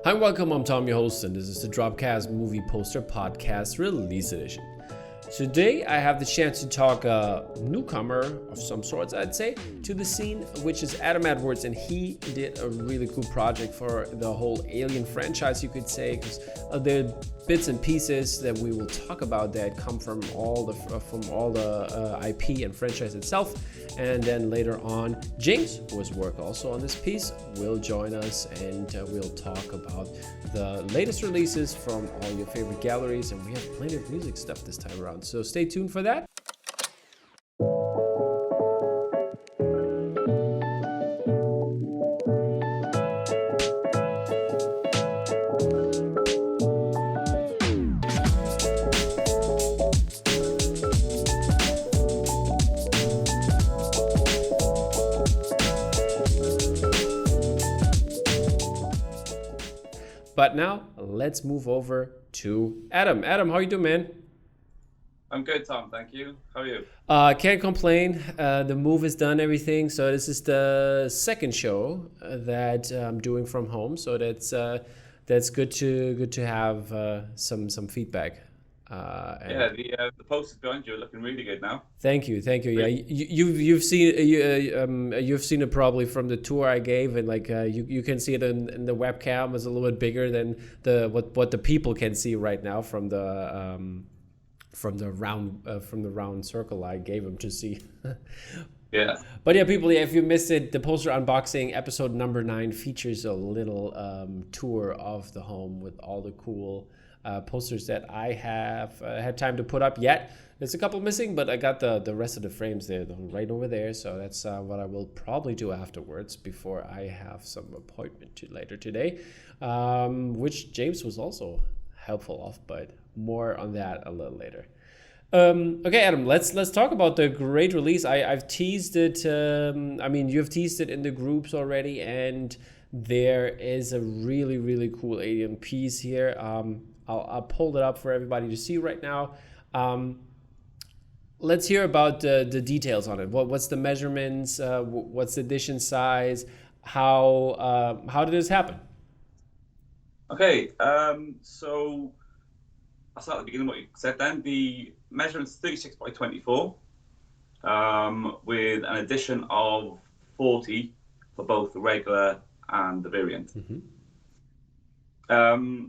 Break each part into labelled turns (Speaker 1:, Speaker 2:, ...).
Speaker 1: Hi, welcome. I'm Tom, your host, and this is the DROPCAST Movie Poster Podcast Release Edition. Today, I have the chance to talk a newcomer of some sorts, I'd say, to the scene, which is Adam Edwards, and he did a really cool project for the whole Alien franchise, you could say, because there are bits and pieces that we will talk about that come from all the IP and franchise itself. And then later on, James, who has worked also on this piece, will join us, and we'll talk about the latest releases from all your favorite galleries, and we have plenty of music stuff this time around. So stay tuned for that. But now let's move over to Adam. Adam, how you doing, man?
Speaker 2: I'm good, Tom. Thank you. How are you?
Speaker 1: Can't complain. The move is done, everything. So this is the second show that I'm doing from home. So that's good to have some feedback.
Speaker 2: The posters behind you are looking really good now.
Speaker 1: Thank you. Yeah, you've seen you've seen it probably from the tour I gave, and like you can see it in the webcam. It's a little bit bigger than what the people can see right now from the round circle I gave them to see.
Speaker 2: Yeah.
Speaker 1: But yeah, people, if you missed it, the poster unboxing episode number 9 features a little tour of the home with all the cool posters that I have had time to put up yet. There's a couple missing, but I got the rest of the frames there, right over there. So that's what I will probably do afterwards before I have some appointment later today, which James was also helpful of, but more on that a little later. Okay, Adam, let's talk about the great release. I've teased it. You've teased it in the groups already, and there is a really, really cool alien piece here. I'll pull it up for everybody to see right now. Let's hear about the details on it. What's the measurements? What's the edition size? How did this happen?
Speaker 2: Okay, so I'll start at the beginning of what you said then. The measurement's 36 by 24 with an addition of 40 for both the regular and the variant.
Speaker 1: Mm-hmm.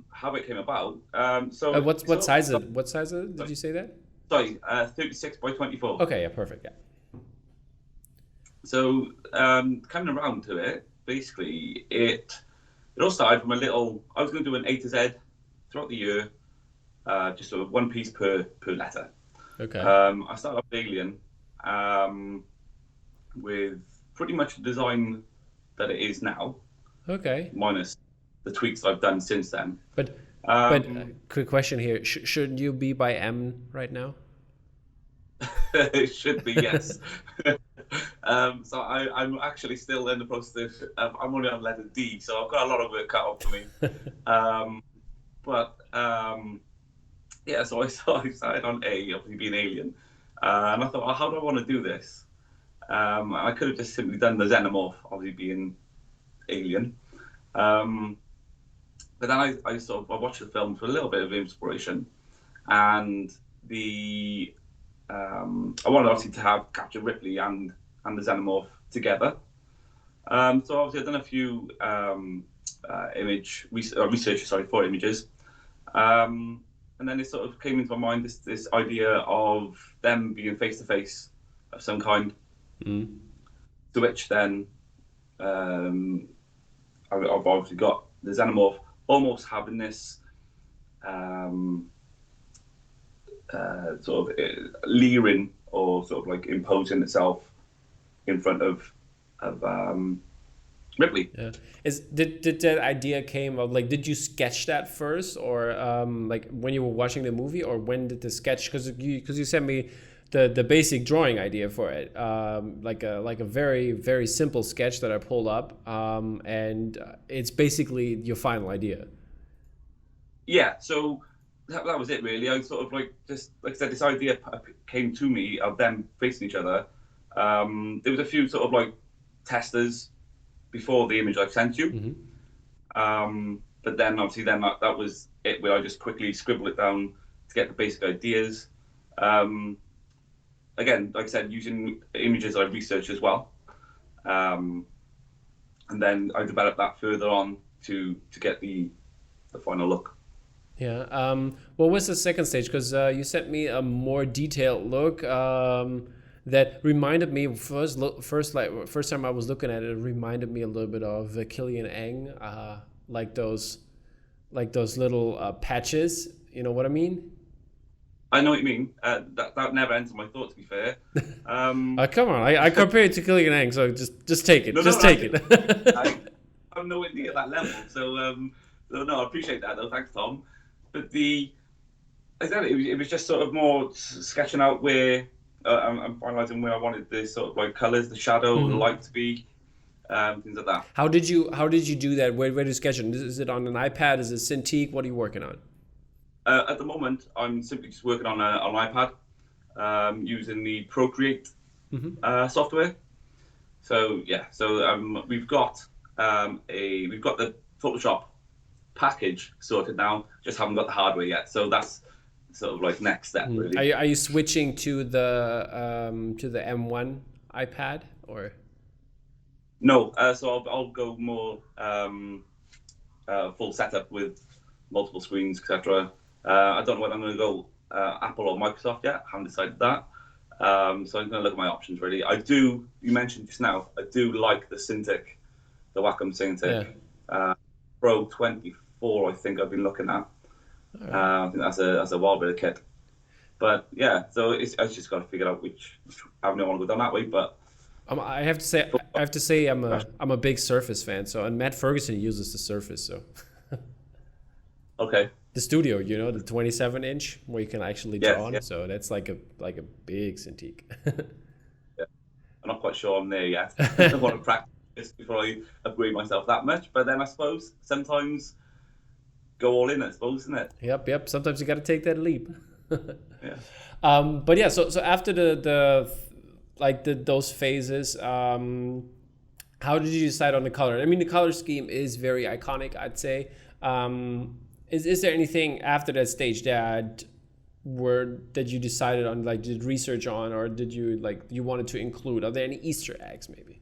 Speaker 2: How it came about.
Speaker 1: What size is it? What size is it? Did you say that?
Speaker 2: Sorry, 36 by 24.
Speaker 1: Okay, yeah, perfect, yeah.
Speaker 2: So coming around to it, basically it all started from I was going to do an A to Z throughout the year, just sort of one piece per letter.
Speaker 1: Okay.
Speaker 2: I started off with Alien with pretty much the design that it is now.
Speaker 1: Okay.
Speaker 2: Minus the tweaks I've done since then.
Speaker 1: But quick question here: shouldn't you be by M right now?
Speaker 2: It should be, yes. So I'm actually still in the process of, I'm only on letter D, so I've got a lot of work cut out for me. So I started on A, obviously being Alien, and I thought, well, how do I want to do this? I could have just simply done the Xenomorph, obviously being Alien. But then I watched the film for a little bit of inspiration, and I wanted obviously to have Captain Ripley and the Xenomorph together. So obviously I've done a few research for images, and then it sort of came into my mind this idea of them being face to face of some kind.
Speaker 1: Mm.
Speaker 2: To which then I've obviously got the Xenomorph almost having this sort of leering or sort of like imposing itself in front of Ripley.
Speaker 1: Yeah. Did that idea came of, like, did you sketch that first, or like when you were watching the movie, or when did the sketch? Because you sent me the basic drawing idea for it, like a very, very simple sketch that I pulled up, and it's basically your final idea.
Speaker 2: Yeah, so that was it really. I sort of like I said, this idea came to me of them facing each other. There was a few sort of like testers before the image I sent you.
Speaker 1: Mm-hmm.
Speaker 2: But then obviously that was it, where I just quickly scribble it down to get the basic ideas. Again, like I said, using images I researched as well. And then I developed that further on to get the final look.
Speaker 1: Yeah. What was the second stage? Because you sent me a more detailed look that reminded me first time I was looking at it. It reminded me a little bit of Killian Eng, like those little patches. You know what I mean?
Speaker 2: I know what you mean. That never entered my thought, to be fair.
Speaker 1: Come on, I compare it to Killian Eng, so just take it. Take it.
Speaker 2: I'm nowhere near that level, so no, I appreciate that though. Thanks, Tom. But it was just sort of more sketching out where I'm finalising where I wanted the sort of like colours, the shadow, the light to be, things like that.
Speaker 1: How did you do that? Where do you sketch it? Is it on an iPad? Is it Cintiq? What are you working on?
Speaker 2: At the moment, I'm simply just working on an iPad, using the Procreate software. So yeah, we've got the Photoshop package sorted now. Just haven't got the hardware yet. So that's sort of like next step, really.
Speaker 1: Are you switching to the M1 iPad or?
Speaker 2: No, so I'll go more full setup with multiple screens, etc. I don't know whether I'm going to go Apple or Microsoft yet. I haven't decided that. So I'm going to look at my options, really. You mentioned just now, I do like the Cintiq, the Wacom Cintiq Pro 24, I think I've been looking at. Right. I think that's a wild bit of kit. But yeah, so I just got to figure out which avenue I want to go down that way. But
Speaker 1: I have to say I'm a big Surface fan. So, and Matt Ferguson uses the Surface. So
Speaker 2: okay.
Speaker 1: The Studio, the 27-inch where you can actually draw on. So that's like a big Cintiq.
Speaker 2: Yeah, I'm not quite sure I'm there yet. I want to practice before I upgrade myself that much. But then I suppose sometimes go all in, I suppose, isn't it?
Speaker 1: Yep. Sometimes you got to take that leap.
Speaker 2: Yeah.
Speaker 1: But yeah, so after those phases, how did you decide on the color? I mean, the color scheme is very iconic, I'd say. Is there anything after that stage that you decided on, like, did research on, or did you wanted to include? Are there any Easter eggs maybe?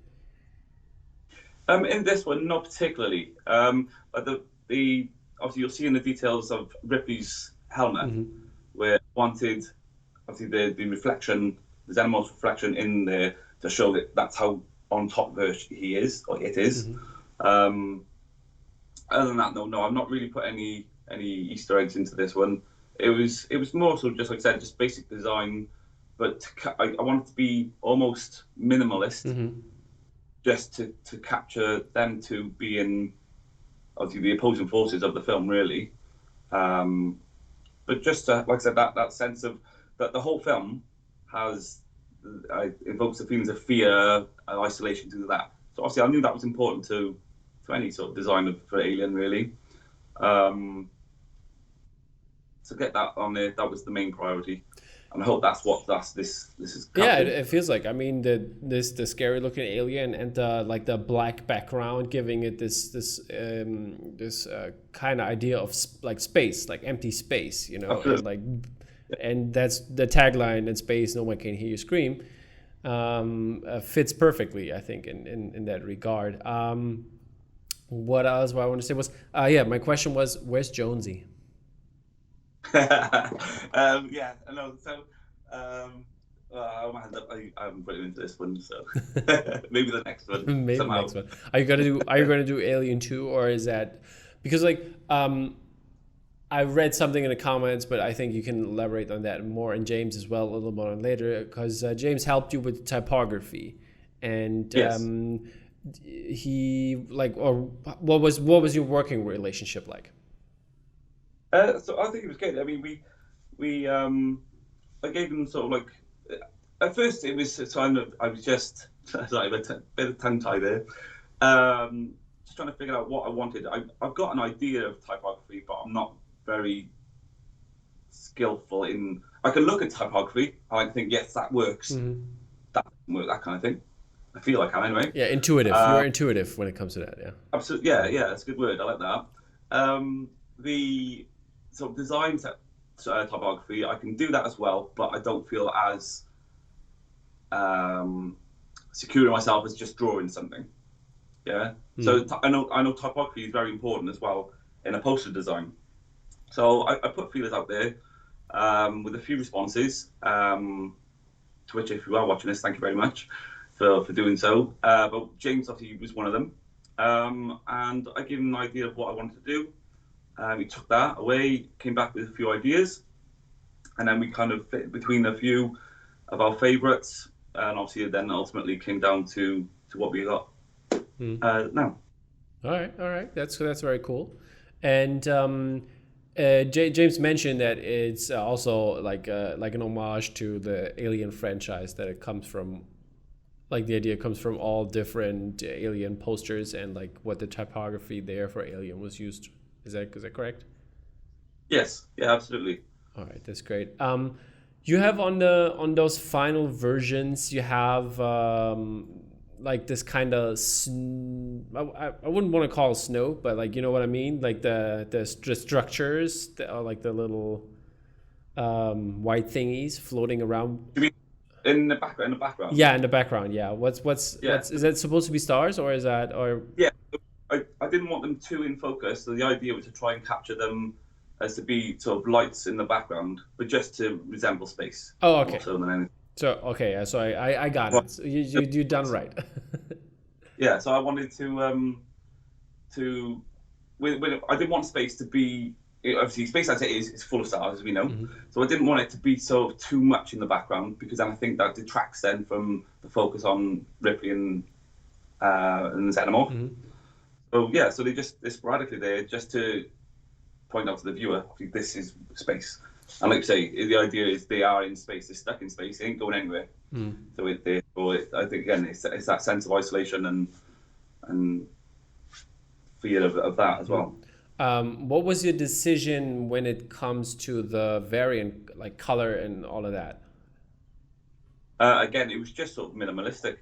Speaker 2: In this one, not particularly. But the obviously you'll see in the details of Ripley's helmet where I wanted obviously the reflection, the Xenomorph's reflection in there to show that that's how on top of her he is, or it is. Other than that, no, I've not really put any Easter eggs into this one. It was more so, just like I said, just basic design, but I wanted to be almost minimalist, just to capture them to be in obviously the opposing forces of the film, really. But just to, like I said, that sense of that the whole film invokes the feelings of fear, isolation, things like that. So obviously I knew that was important to any sort of design for Alien, really. So get that on there, that was the main priority. And I hope this is captured.
Speaker 1: Yeah, it feels like, I mean, the scary looking alien and the black background giving it this kind of idea of like space, like empty space, and that's the tagline, in space no one can hear you scream, fits perfectly, I think, in that regard. What else I want to say was my question was, where's Jonesy?
Speaker 2: Yeah, I know. So, I haven't put it into this one, so maybe the next one.
Speaker 1: Maybe somehow. The next one. Are you gonna do Alien 2, or is that because I read something in the comments, but I think you can elaborate on that more, and James as well a little more on later, because James helped you with typography, and
Speaker 2: yes.
Speaker 1: What was your working relationship like?
Speaker 2: So I think it was good. I mean, I gave them sort of like, at first it was kind of, I was just, sorry, a bit of tongue tie there, just trying to figure out what I wanted. I've got an idea of typography, but I'm not very skillful in, I can look at typography, I can think, yes, that works, that doesn't work, that kind of thing. I feel like I'm anyway.
Speaker 1: Yeah, intuitive. You're intuitive when it comes to that, yeah.
Speaker 2: Absolutely, yeah, that's a good word. I like that. The sort of design typography, I can do that as well, but I don't feel as secure in myself as just drawing something. Yeah. So I know typography is very important as well in a poster design. So I put feelers out there with a few responses. To which, if you are watching this, thank you very much for doing so. But James obviously was one of them, and I gave him an idea of what I wanted to do. He took that away, came back with a few ideas, and then we kind of fit between a few of our favourites, and obviously then ultimately came down to what we got now.
Speaker 1: All right, that's very cool. And James mentioned that it's also like an homage to the Alien franchise, that it comes from, like the idea comes from all different Alien posters, and like what the typography there for Alien was used. Is that correct?
Speaker 2: Yes. Yeah. Absolutely.
Speaker 1: All right, that's great. You have on those final versions, you have like this kind of I wouldn't want to call it snow, but like, you know what I mean, like the structures that are like the little white thingies floating around.
Speaker 2: You mean in the background?
Speaker 1: Yeah, in the background. Yeah. What's is that supposed to be stars, or is that, or?
Speaker 2: Yeah. I didn't want them too in focus, so the idea was to try and capture them as to be sort of lights in the background, but just to resemble space.
Speaker 1: Oh, okay.
Speaker 2: More so than anything.
Speaker 1: So okay, so I got it. So you done right.
Speaker 2: Yeah, so I wanted to I didn't want space to be, obviously space as it is full of stars, as we know. So I didn't want it to be so too much in the background, because then I think that detracts then from the focus on Ripley and the Xenomorph. So yeah, so they're sporadically there just to point out to the viewer, this is space. And like you say, the idea is they are in space, they're stuck in space, they ain't going anywhere. So I think again, it's that sense of isolation and fear of that as well.
Speaker 1: What was your decision when it comes to the variant, like color and all of that?
Speaker 2: Again, it was just sort of minimalistic.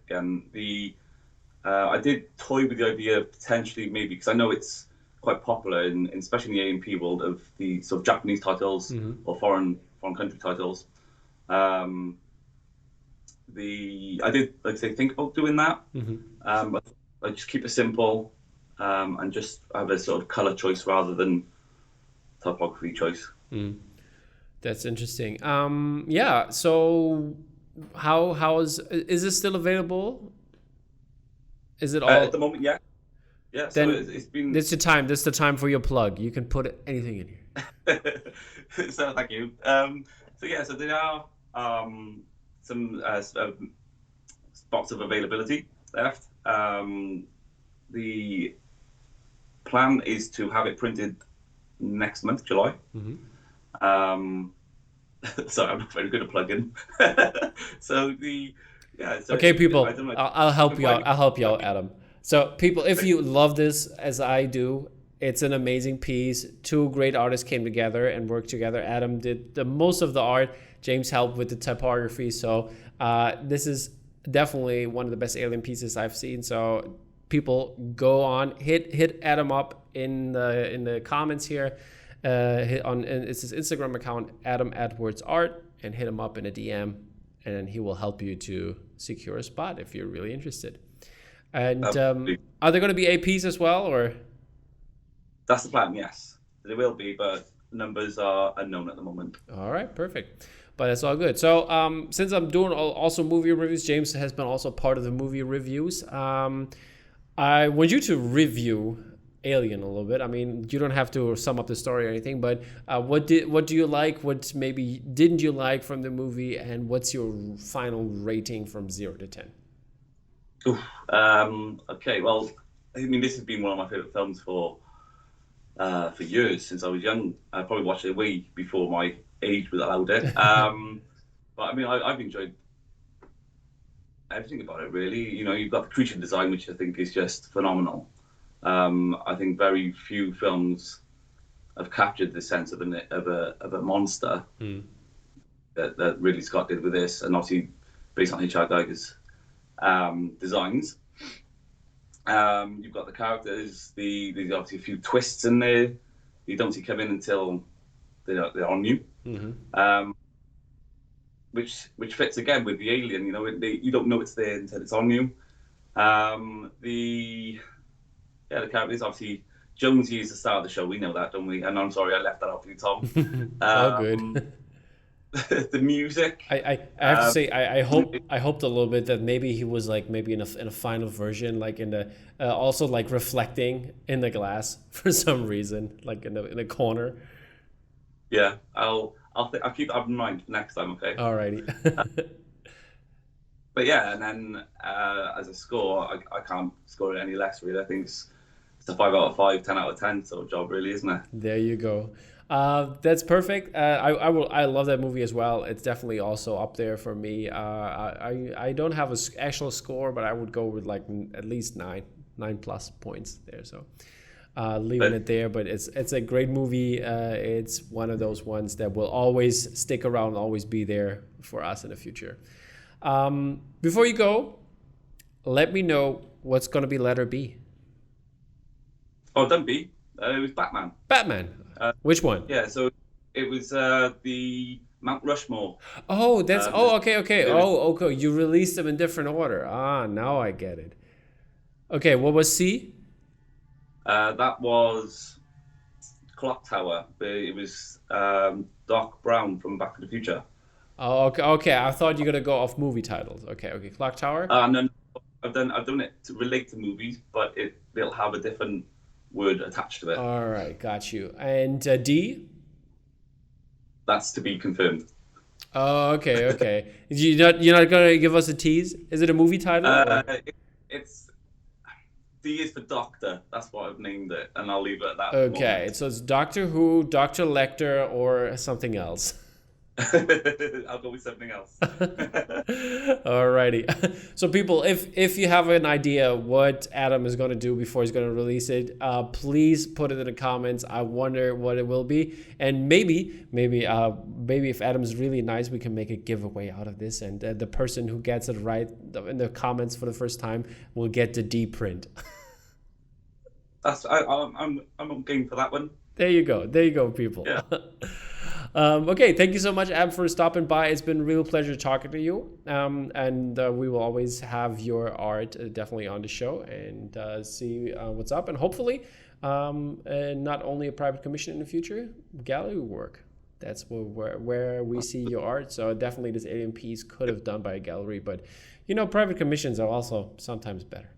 Speaker 2: I did toy with the idea of potentially maybe, because I know it's quite popular especially in the A&P world, of the sort of Japanese titles or foreign country titles. I did, like I say, think about doing that. But I just keep it simple and just have a sort of color choice rather than typography choice.
Speaker 1: That's interesting. Yeah. So how is this still available? Is it all
Speaker 2: at the moment? Yeah. Yeah,
Speaker 1: then
Speaker 2: so it's been.
Speaker 1: This is the time for your plug. You can put anything in
Speaker 2: here. So thank you. So there are some spots of availability left. The plan is to have it printed next month, July. Sorry, I'm not very good at plugging.
Speaker 1: Okay, people, I'll help you out. I'll help you out, Adam. So people, if you love this as I do, it's an amazing piece. Two great artists came together and worked together. Adam did the most of the art. James helped with the typography. So this is definitely one of the best Alien pieces I've seen. So people, go on, hit Adam up in the comments here. It's his Instagram account, Adam Edwards Art, and hit him up in a DM, and he will help you to secure a spot if you're really interested. And are there going to be APs as well, or?
Speaker 2: That's the plan, yes. There will be, but numbers are unknown at the moment.
Speaker 1: All right, perfect. But it's all good. So since I'm doing also movie reviews, James has been also part of the movie reviews. I want you to review Alien a little bit. I mean, you don't have to sum up the story or anything, but what do you like? What maybe didn't you like from the movie, and what's your final rating from 0 to 10?
Speaker 2: Okay, well, I mean, this has been one of my favorite films for years, since I was young. I probably watched it way before my age was allowed it. But I mean, I've enjoyed everything about it, really. You know, you've got the creature design, which I think is just phenomenal. I think very few films have captured the sense of a monster that Ridley Scott did with this, and obviously based on H.R. Giger's designs. You've got the characters. There's obviously a few twists in there. You don't see come in until they're on you.
Speaker 1: Mm-hmm.
Speaker 2: Which fits again with the alien. You don't know it's there until it's on you. The characters, obviously Jonesy is the star of the show. We know that, don't we? And I'm sorry I left that out for you, Tom.
Speaker 1: All good.
Speaker 2: The music.
Speaker 1: I have to say I hoped a little bit that maybe he was like maybe in a final version, like in the also like reflecting in the glass for some reason, like in a corner.
Speaker 2: Yeah, I'll keep that in mind next time. Okay.
Speaker 1: Alrighty.
Speaker 2: But yeah, and then as a score, I can't score it any less. Really, I think it's a 5 out of 5, 10 out of 10 sort of job, really, isn't it?
Speaker 1: There you go. That's perfect. I love that movie as well. It's definitely also up there for me. I don't have an actual score, but I would go with like at least 9+ points there. So leaving it there. But it's a great movie. It's one of those ones that will always stick around, always be there for us in the future. Before you go, let me know what's going to be letter B.
Speaker 2: Oh, don't be. It was Batman.
Speaker 1: Batman. Which one?
Speaker 2: Yeah, so it was the Mount Rushmore.
Speaker 1: Oh, that's okay. Okay. You released them in different order. Now I get it. Okay, what was C?
Speaker 2: That was Clock Tower. It was Doc Brown from Back to the Future.
Speaker 1: Oh, okay. I thought you were gonna go off movie titles. Okay. Clock Tower.
Speaker 2: No, I've done it to relate to movies, but they'll have a different word attached to it.
Speaker 1: All right, got you. And D?
Speaker 2: That's to be confirmed.
Speaker 1: Oh, okay. You're not gonna give us a tease? Is it a movie title?
Speaker 2: It's D is for Doctor. That's what I've named it, and I'll leave it at that.
Speaker 1: Okay, so it's Doctor Who, Dr. Lecter, or something else.
Speaker 2: I'll go with something else.
Speaker 1: Alrighty. So people, if you have an idea what Adam is going to do before he's going to release it, please put it in the comments. I wonder what it will be, and maybe if Adam's really nice, we can make a giveaway out of this, and the person who gets it right in the comments for the first time will get the D print.
Speaker 2: I'm game for that one.
Speaker 1: There you go, people.
Speaker 2: Yeah.
Speaker 1: Okay, thank you so much, Ab, for stopping by. It's been a real pleasure talking to you. And we will always have your art definitely on the show and see what's up. And hopefully, not only a private commission in the future, gallery work. That's where we see your art. So definitely this alien piece could have done by a gallery. But, private commissions are also sometimes better.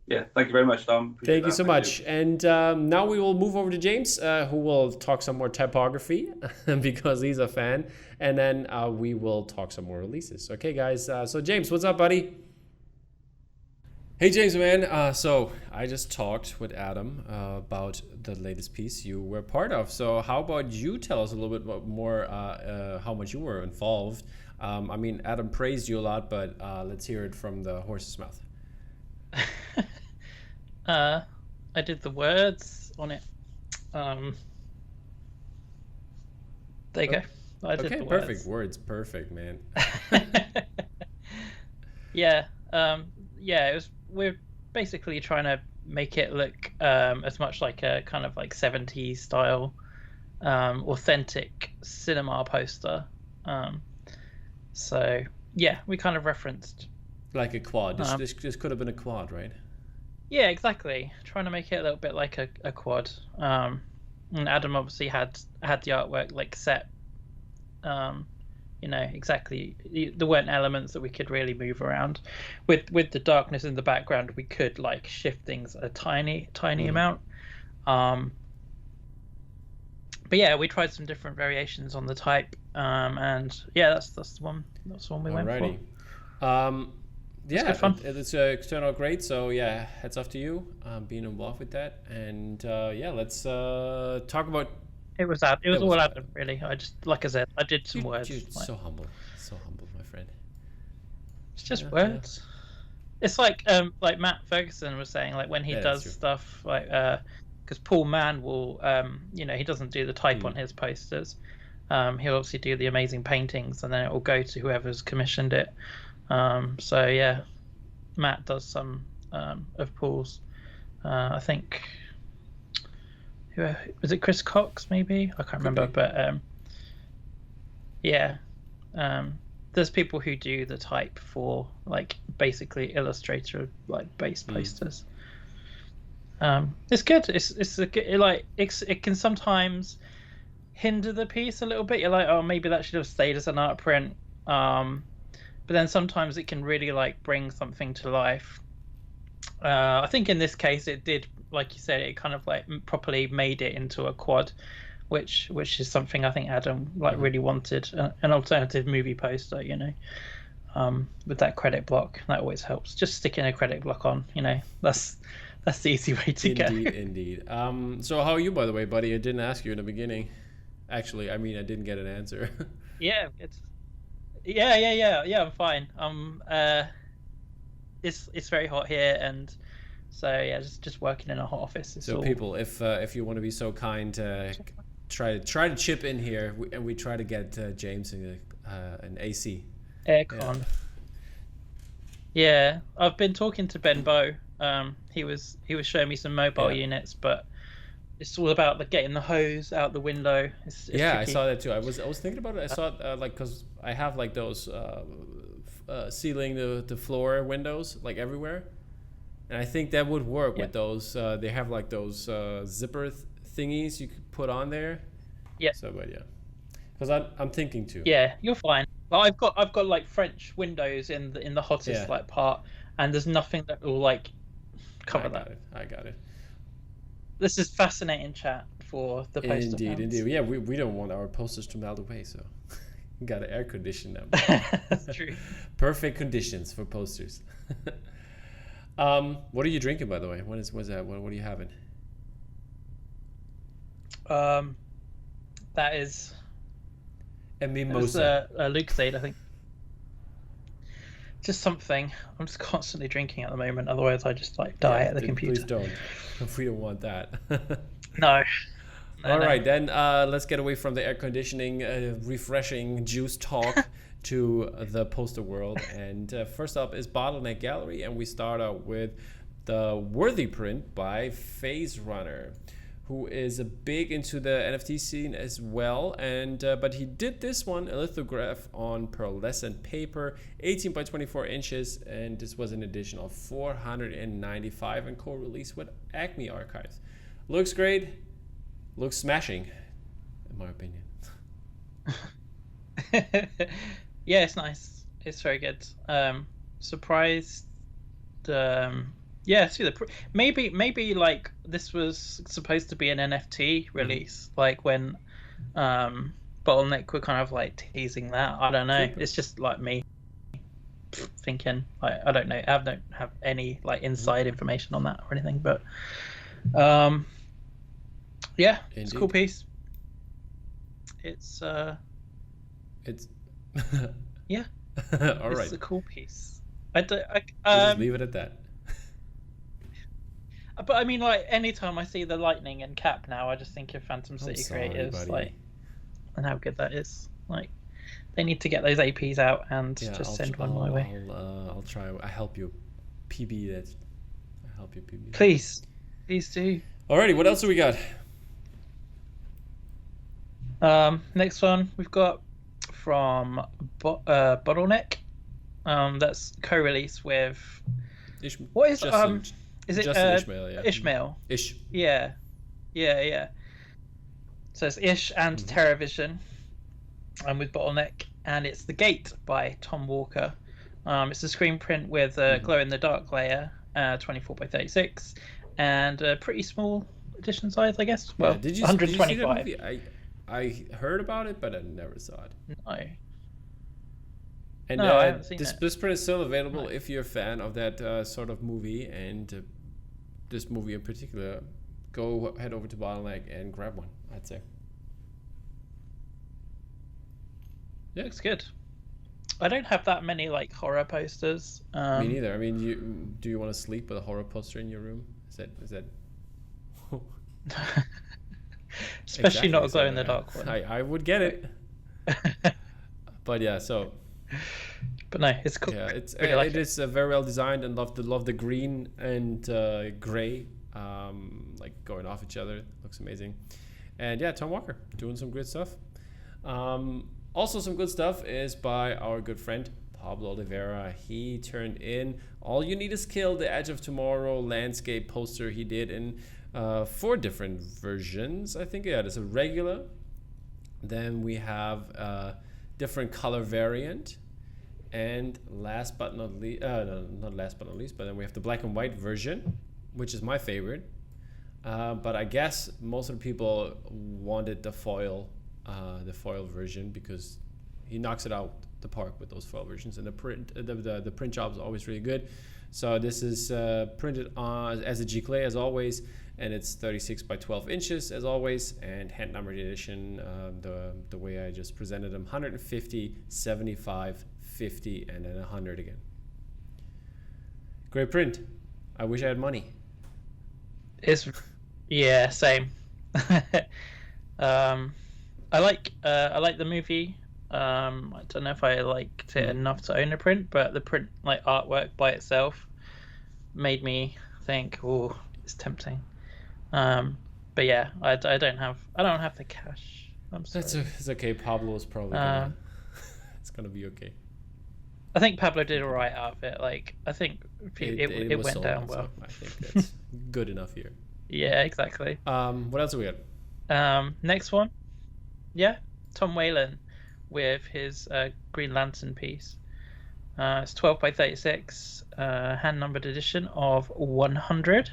Speaker 2: Yeah, thank you very much, Tom.
Speaker 1: Thank you so much. And now we will move over to James, who will talk some more typography because he's a fan. And then we will talk some more releases. Okay, guys. So James, what's up, buddy? Hey, James, man. So I just talked with Adam about the latest piece you were part of. So how about you tell us a little bit more how much you were involved? Adam praised you a lot, but let's hear it from the horse's mouth.
Speaker 3: I did the words on it. There you go. I did the
Speaker 1: perfect words. Perfect, man.
Speaker 3: Yeah. It was. We're basically trying to make it look as much like a kind of like 70s style, authentic cinema poster. So yeah, we kind of referenced
Speaker 1: like a quad. This could have been a quad, right?
Speaker 3: Yeah, exactly. Trying to make it a little bit like a quad. And Adam obviously had the artwork like set. Exactly. There weren't elements that we could really move around. With the darkness in the background, we could like shift things a tiny amount. But yeah, we tried some different variations on the type. And yeah, that's the one. That's the one we went for.
Speaker 1: Yeah, it's turned out great. So yeah, hats off to you being involved with that. And let's talk about.
Speaker 3: It was all Adam, really. I just, like I said, I did some words.
Speaker 1: So humble, my friend.
Speaker 3: It's just words. Yeah. It's like Matt Ferguson was saying, like when he does stuff like because Paul Mann will he doesn't do the type on his posters. He'll obviously do the amazing paintings, and then it will go to whoever's commissioned it. So yeah, Matt does some of Paul's. I think who was it? Chris Cox, maybe? I can't remember, but yeah. There's people who do the type for like basically Illustrator like base posters. It's good. It can sometimes hinder the piece a little bit. You're like, oh, maybe that should have stayed as an art print. But then sometimes it can really like bring something to life. I think in this case it did, like you said, it kind of like properly made it into a quad, which is something I think Adam like really wanted, an alternative movie poster, you know, with that credit block. That always helps. Just sticking a credit block on, you know, that's the easy way to go.
Speaker 1: Indeed. So how are you, by the way, buddy? I didn't ask you in the beginning. Actually, I mean, I didn't get an answer.
Speaker 3: Yeah, I'm fine. It's very hot here, and so yeah, just working in a hot office.
Speaker 1: So people, if you want to be so kind, try to chip in here, and we try to get James an AC
Speaker 3: aircon. Yeah, I've been talking to Ben Bow. He was showing me some mobile units, but it's all about getting the hose out the window. It's tricky.
Speaker 1: I saw that too. I was thinking about it. I saw it because I have like those ceiling to floor windows like everywhere, and I think that would work with those. They have like those zipper thingies you could put on there.
Speaker 3: Yeah.
Speaker 1: So, but yeah, because I'm thinking too.
Speaker 3: Yeah, you're fine. Well, I've got like French windows in the hottest like part, and there's nothing that will like cover that.
Speaker 1: I got it.
Speaker 3: This is fascinating chat for the poster fans.
Speaker 1: Indeed. Yeah, we don't want our posters to melt away, so we got to air condition them.
Speaker 3: That's true.
Speaker 1: Perfect conditions for posters. What are you drinking, by the way? What's that? What are you having?
Speaker 3: That is
Speaker 1: a mimosa.
Speaker 3: A Lucozade, I think. Just something. I'm just constantly drinking at the moment. Otherwise, I just like die at the computer.
Speaker 1: Please don't. We don't want that.
Speaker 3: No.
Speaker 1: All right, then let's get away from the air conditioning, refreshing juice talk to the poster world. And first up is Bottleneck Gallery, and we start out with the Worthy print by Phase Runner, who is big into the NFT scene as well, and but he did this one, a lithograph on pearlescent paper, 18 by 24 inches, and this was an edition of 495 and co-released with Acme Archives. Looks great, looks smashing, in my opinion.
Speaker 3: Yeah, it's nice. It's very good. Surprised. Yeah, see maybe like this was supposed to be an NFT release, like when Bottleneck were kind of like teasing that. I don't know. It's just like me thinking. Like, I don't know. I don't have any like inside information on that or anything, but yeah, it's a cool piece. It's yeah.
Speaker 1: All right.
Speaker 3: It's a cool piece.
Speaker 1: Just leave it at that.
Speaker 3: But I mean, like, anytime I see the Lightning and Cap now, I just think of Phantom City Creatives,
Speaker 1: buddy.
Speaker 3: like, and how good that is. Like, they need to get those APs out and send one my way.
Speaker 1: I'll try. I help you, PB that. I help you, PB.
Speaker 3: Please do.
Speaker 1: Alrighty, what else do we got?
Speaker 3: Next one we've got from Bottleneck. That's co-release with. What is Is it
Speaker 1: Ishmael? Yeah.
Speaker 3: Ishmael.
Speaker 1: Ish.
Speaker 3: Yeah. So it's Ish and TerraVision, and with Bottleneck, and it's The Gate by Tom Walker. It's a screen print with a glow in the dark layer, 24 by 36, and a pretty small edition size, I guess. Well,
Speaker 1: did you
Speaker 3: 125.
Speaker 1: Did you see that movie? I heard about it, but I never saw it.
Speaker 3: No.
Speaker 1: And
Speaker 3: no, I haven't seen
Speaker 1: this print is still available if you're a fan of that sort of movie, and this movie in particular. Go head over to Bottleneck and grab one, I'd say.
Speaker 3: Yeah, looks good. I don't have that many like horror posters.
Speaker 1: Me neither. I mean, do you want to sleep with a horror poster in your room? Is that?
Speaker 3: Especially not a glow in the dark one.
Speaker 1: I would get it. But yeah, so.
Speaker 3: But no, it's cool.
Speaker 1: Yeah, it's
Speaker 3: Really like
Speaker 1: it is very well designed, and love the green and gray like going off each other. Looks amazing. And yeah, Tom Walker doing some good stuff. Also some good stuff is by our good friend Pablo Oliveira. He turned in All You Need Is Kill, the Edge of Tomorrow landscape poster he did in 4 different versions. I think, yeah, there's a regular. Then we have a different color variant. And last but not least, not last but not least, but then we have the black and white version, which is my favorite. But I guess most of the people wanted the foil version because he knocks it out the park with those foil versions, and the print job is always really good. So this is printed on as a G-Clay as always, and it's 36 by 12 inches as always, and hand numbered edition the way I just presented them: 150, 75, 50, and then 100 again. Great print. I wish I had money.
Speaker 3: It's same. I like the movie. I don't know if I liked it enough to own a print, but the print like artwork by itself made me think, oh, it's tempting. But yeah, I don't have the cash. I'm sorry.
Speaker 1: It's okay. Pablo's probably it's gonna be okay.
Speaker 3: I think Pablo did alright out of it. Like, I think it went down well.
Speaker 1: So I think that's good enough here.
Speaker 3: Yeah, exactly.
Speaker 1: What else do we got?
Speaker 3: Next one. Yeah, Tom Whalen with his Green Lantern piece. It's 12 by 36, hand numbered edition of 100.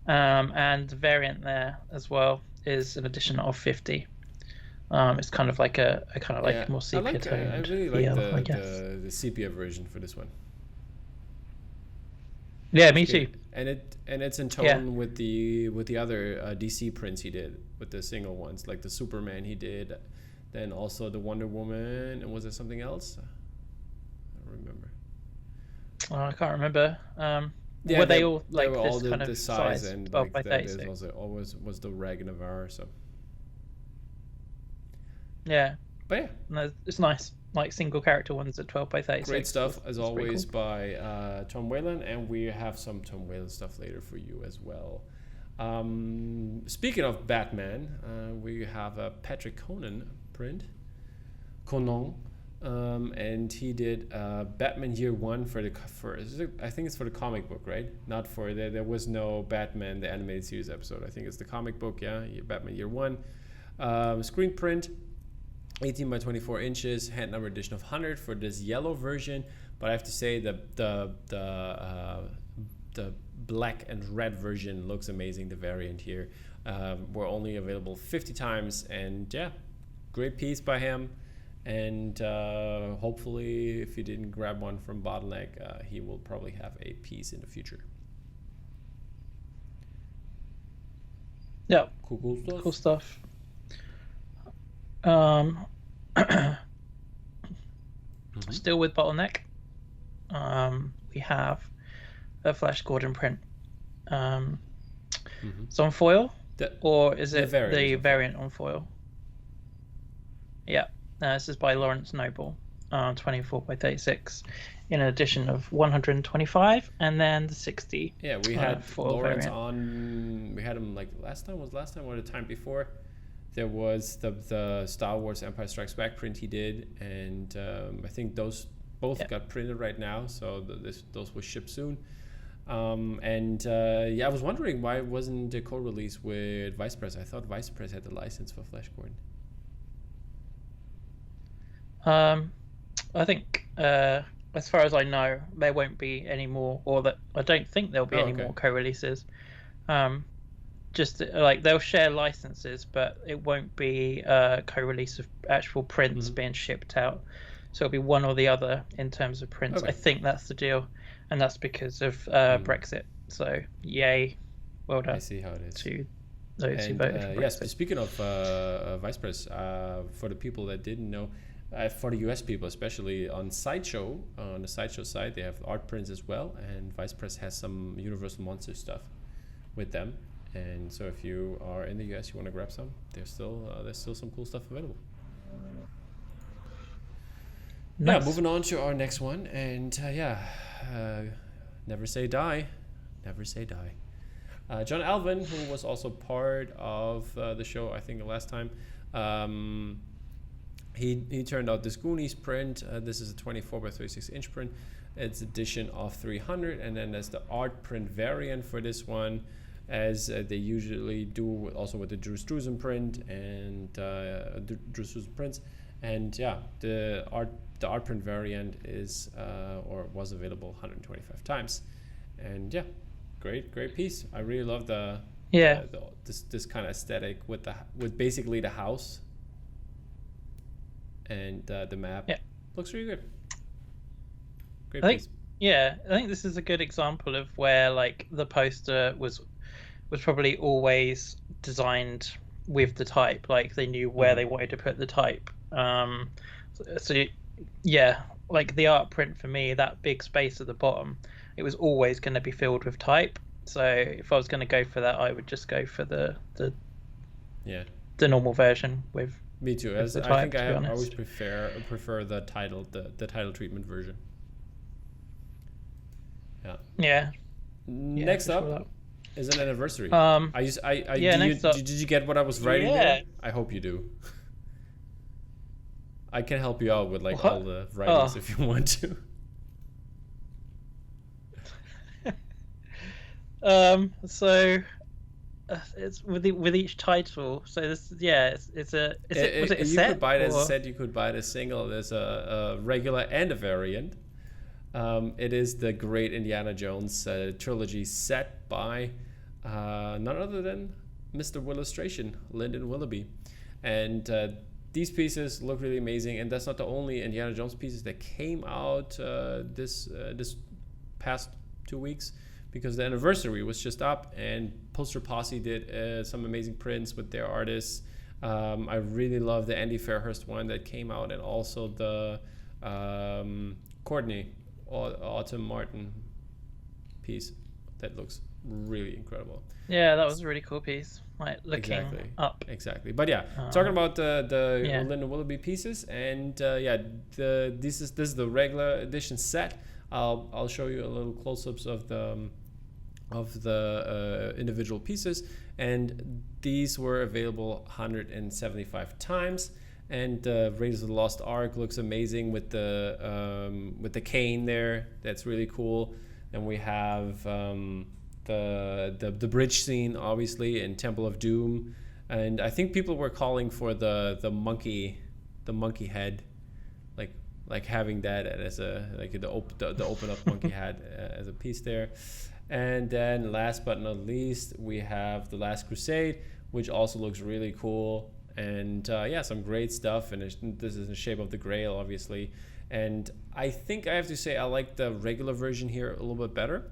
Speaker 3: And the variant there as well is an edition of 50. It's kind of like a more sepia tone.
Speaker 1: I really like the sepia version for this one.
Speaker 3: Yeah, me too.
Speaker 1: And it's in tone with the other DC prints he did, with the single ones, like the Superman he did, then also the Wonder Woman, and was there something else? I don't remember.
Speaker 3: Oh, I can't remember.
Speaker 1: Yeah,
Speaker 3: were they all like
Speaker 1: were
Speaker 3: this
Speaker 1: all
Speaker 3: kind of
Speaker 1: the size and
Speaker 3: 12
Speaker 1: like
Speaker 3: by
Speaker 1: that
Speaker 3: 36?
Speaker 1: also always was the Rag Navarre, so.
Speaker 3: Yeah.
Speaker 1: But yeah.
Speaker 3: No, it's nice. Like single character ones at 12 by 36.
Speaker 1: Great stuff as always
Speaker 3: cool.
Speaker 1: by Tom Whalen, and we have some Tom Whalen stuff later for you as well. Speaking of Batman, we have a Patrick Conan print. And he did Batman Year One I think it's for the comic book, right? Not for there was no Batman the animated series episode. I think it's the comic book, Batman Year One. Screen print, 18 by 24 inches, hand number edition of 100 for this yellow version. But I have to say the black and red version looks amazing. The variant here were only available 50 times, and yeah, great piece by him. And hopefully, if you didn't grab one from Bottleneck, he will probably have a piece in the future.
Speaker 3: Yeah,
Speaker 1: cool stuff.
Speaker 3: Still with Bottleneck, we have a Flash Gordon print. It's on foil, or is it the variant on foil? Yeah. This is by Lawrence Noble, 24 by 36, in an edition of 125, and then the 60.
Speaker 1: Yeah, we had Lawrence
Speaker 3: variant.
Speaker 1: on. We had him like last time or the time before. There was the Star Wars Empire Strikes Back print he did, and I think those both got printed right now, so those will ship soon. I was wondering why it wasn't a co-release with Vice Press. I thought Vice Press had the license for Flash Gordon.
Speaker 3: I think, as far as I know, there won't be any more, or that I don't think there'll be any more co-releases. Just like they'll share licenses, but it won't be a co-release of actual prints being shipped out. So it'll be one or the other in terms of prints. I think that's the deal, and that's because of Brexit. So yay, well done.
Speaker 1: I see how it is.
Speaker 3: To those who voted for Brexit.
Speaker 1: Yes, speaking of Vice Press, for the people that didn't know. For the US people, especially on Sideshow, on the Sideshow side, they have art prints as well, and Vice Press has some Universal Monsters stuff with them. And so if you are in the US, you want to grab some, there's still some cool stuff available. Yeah, moving on to our next one, and never say die, never say die. John Alvin, who was also part of the show, I think the last time, he turned out this Goonies print. This is a 24 by 36 inch print. It's edition of 300, and then there's the art print variant for this one, as they usually do also with the Drew Struzan print and Drew Struzan prints. And yeah, the art print variant is or was available 125 times, and yeah, great piece. I really love this kind of aesthetic with basically the house and the map.
Speaker 3: Yeah,
Speaker 1: looks really good. Great
Speaker 3: piece. Yeah, I think this is a good example of where like the poster was probably always designed with the type. Like they knew where they wanted to put the type. So yeah, like the art print for me, that big space at the bottom, it was always going to be filled with type. So if I was going to go for that, I would just go for the normal version with.
Speaker 1: Me too. As
Speaker 3: type,
Speaker 1: I think I always prefer the title treatment version.
Speaker 3: Yeah.
Speaker 1: Next up is an anniversary. Did you get what I was writing there? I hope you do. I can help you out with like all the writings if you want to.
Speaker 3: So it's with each title. So this, was it a
Speaker 1: you
Speaker 3: set?
Speaker 1: Could buy it as a set. You could buy it as single. There's a regular and a variant. It is the Great Indiana Jones trilogy set by none other than Mr. Willustration, Lyndon Willoughby, and these pieces look really amazing. And that's not the only Indiana Jones pieces that came out this past 2 weeks, because the anniversary was just up, and Poster Posse did some amazing prints with their artists. I really love the Andy Fairhurst one that came out, and also the Courtney Autumn Martin piece that looks really incredible.
Speaker 3: Yeah, that was a really cool piece. Like looking up.
Speaker 1: Exactly. But yeah, talking about the Lyndon Willoughby pieces, and this is the regular edition set. I'll show you a little close-ups of the individual pieces, and these were available 175 times. And Raiders of the Lost Ark looks amazing with the cane there. That's really cool. And we have the bridge scene, obviously, in Temple of Doom. And I think people were calling for the monkey head, like having that as a the open up monkey head as a piece there. And then last but not least, we have the Last Crusade, which also looks really cool. And some great stuff. And this is in the shape of the Grail, obviously. And I think I have to say I like the regular version here a little bit better.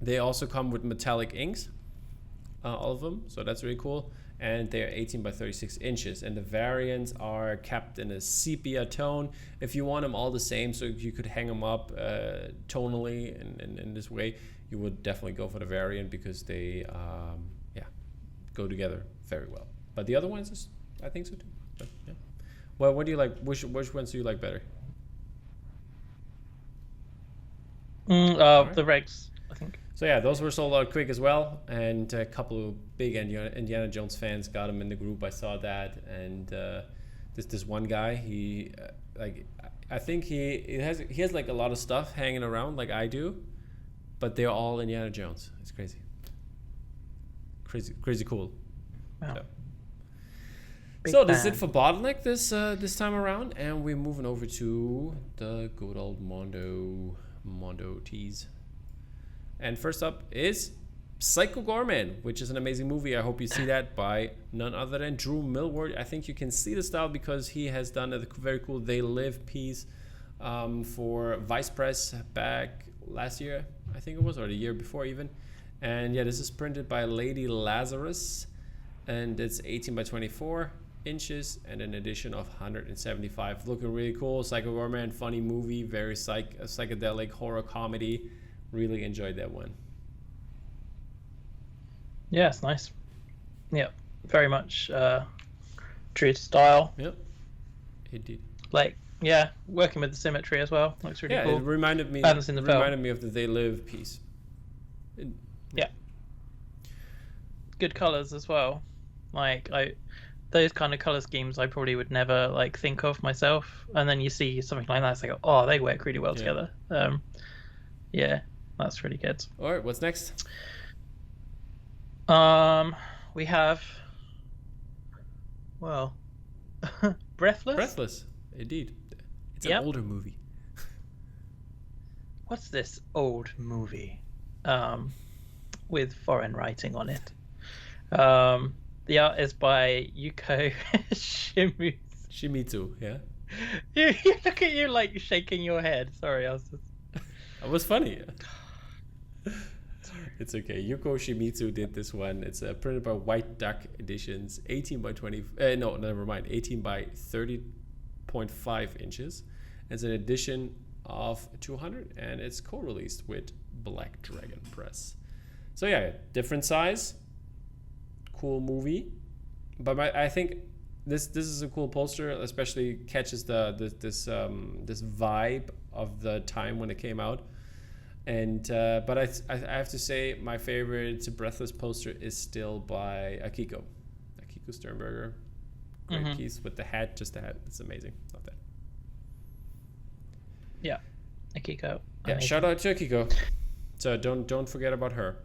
Speaker 1: They also come with metallic inks, all of them. So that's really cool. And they're 18 by 36 inches. And the variants are kept in a sepia tone. If you want them all the same, so you could hang them up tonally in this way, you would definitely go for the variant, because they go together very well. But the other ones, I think so too. But, yeah. Well, what do you like? Which ones do you like better?
Speaker 3: The regs, I think.
Speaker 1: So yeah, those were sold out quick as well, and a couple of big Indiana Jones fans got them in the group. I saw that, and this one guy, I think he has like a lot of stuff hanging around like I do, but they're all Indiana Jones. It's crazy cool.
Speaker 3: Wow.
Speaker 1: So this is it for Bottleneck this time around, and we're moving over to the good old Mondo teas. And first up is Psycho Gorman, which is an amazing movie. I hope you see that, by none other than Drew Millward. I think you can see the style because he has done a very cool They Live piece for Vice Press back last year, I think it was, or the year before even. And yeah, this is printed by Lady Lazarus, and it's 18 by 24 inches and an edition of 175. Looking really cool. Psycho Gorman, funny movie, very psychedelic horror comedy. Really enjoyed that one.
Speaker 3: Yeah, it's nice. Yeah, very much true to style.
Speaker 1: Yep, it did.
Speaker 3: Like Yeah, working with the symmetry as well. Looks really cool.
Speaker 1: It reminded me
Speaker 3: Bands in the film.
Speaker 1: reminded me of the They Live piece.
Speaker 3: Yeah. Good colors as well. Like those kind of color schemes I probably would never like think of myself. And then you see something like that, it's like, oh, they work really well together. Yeah, that's really good.
Speaker 1: All right, what's next?
Speaker 3: We have, well, Breathless.
Speaker 1: Breathless, indeed. It's an older movie.
Speaker 3: What's this old movie? With foreign writing on it. The art is by Yuko
Speaker 1: Shimizu, yeah.
Speaker 3: You look at you like shaking your head. Sorry, I was just...
Speaker 1: That was funny. It's okay. Yuko Shimizu did this one. It's printed by White Duck Editions, 18 by 20. No, never mind. 18 by 30.5 inches. It's an edition of 200, and it's co-released with Black Dragon Press. So yeah, different size, cool movie. But I think this is a cool poster. Especially catches this vibe of the time when it came out. And but I have to say my favorite Breathless poster is still by Akiko Sternberger. Great piece with the hat, just the hat. It's amazing. Love that.
Speaker 3: Yeah, Akiko.
Speaker 1: Yeah, shout out to Akiko. So don't forget about her.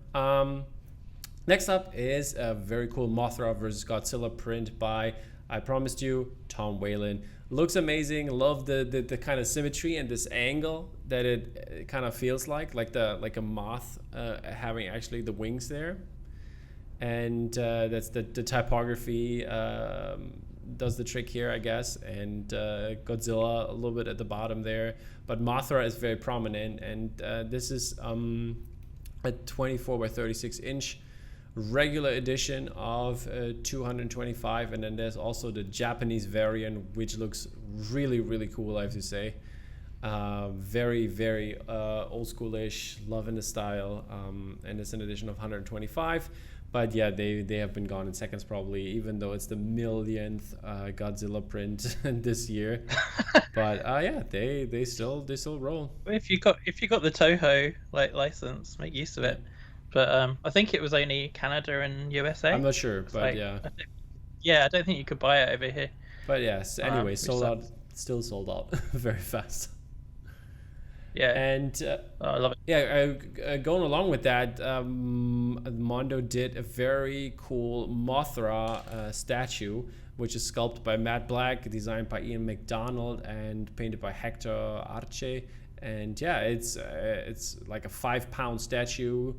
Speaker 1: Next up is a very cool Mothra versus Godzilla print by, I promised you, Tom Whalen. Looks amazing. Love the kind of symmetry and this angle that it kind of feels like a moth having actually the wings there. And that's the typography does the trick here, I guess. And Godzilla a little bit at the bottom there. But Mothra is very prominent. And this is a 24 by 36 inch regular edition of 225, and then there's also the Japanese variant, which looks really, really cool, I have to say. Very, very old schoolish, loving the style, and it's an edition of 125. But yeah, they have been gone in seconds probably, even though it's the millionth Godzilla print this year. But yeah, they still roll.
Speaker 3: If you got the Toho license, make use of it. But I think it was only Canada and USA.
Speaker 1: I'm not sure, but
Speaker 3: like,
Speaker 1: yeah.
Speaker 3: I don't think you could buy it over here.
Speaker 1: But yes, anyway, sold out, still sold out very fast.
Speaker 3: Yeah.
Speaker 1: And
Speaker 3: I love it.
Speaker 1: Yeah, going along with that, Mondo did a very cool Mothra statue, which is sculpted by Matt Black, designed by Ian McDonald, and painted by Hector Arce. And yeah, it's like a 5-pound statue,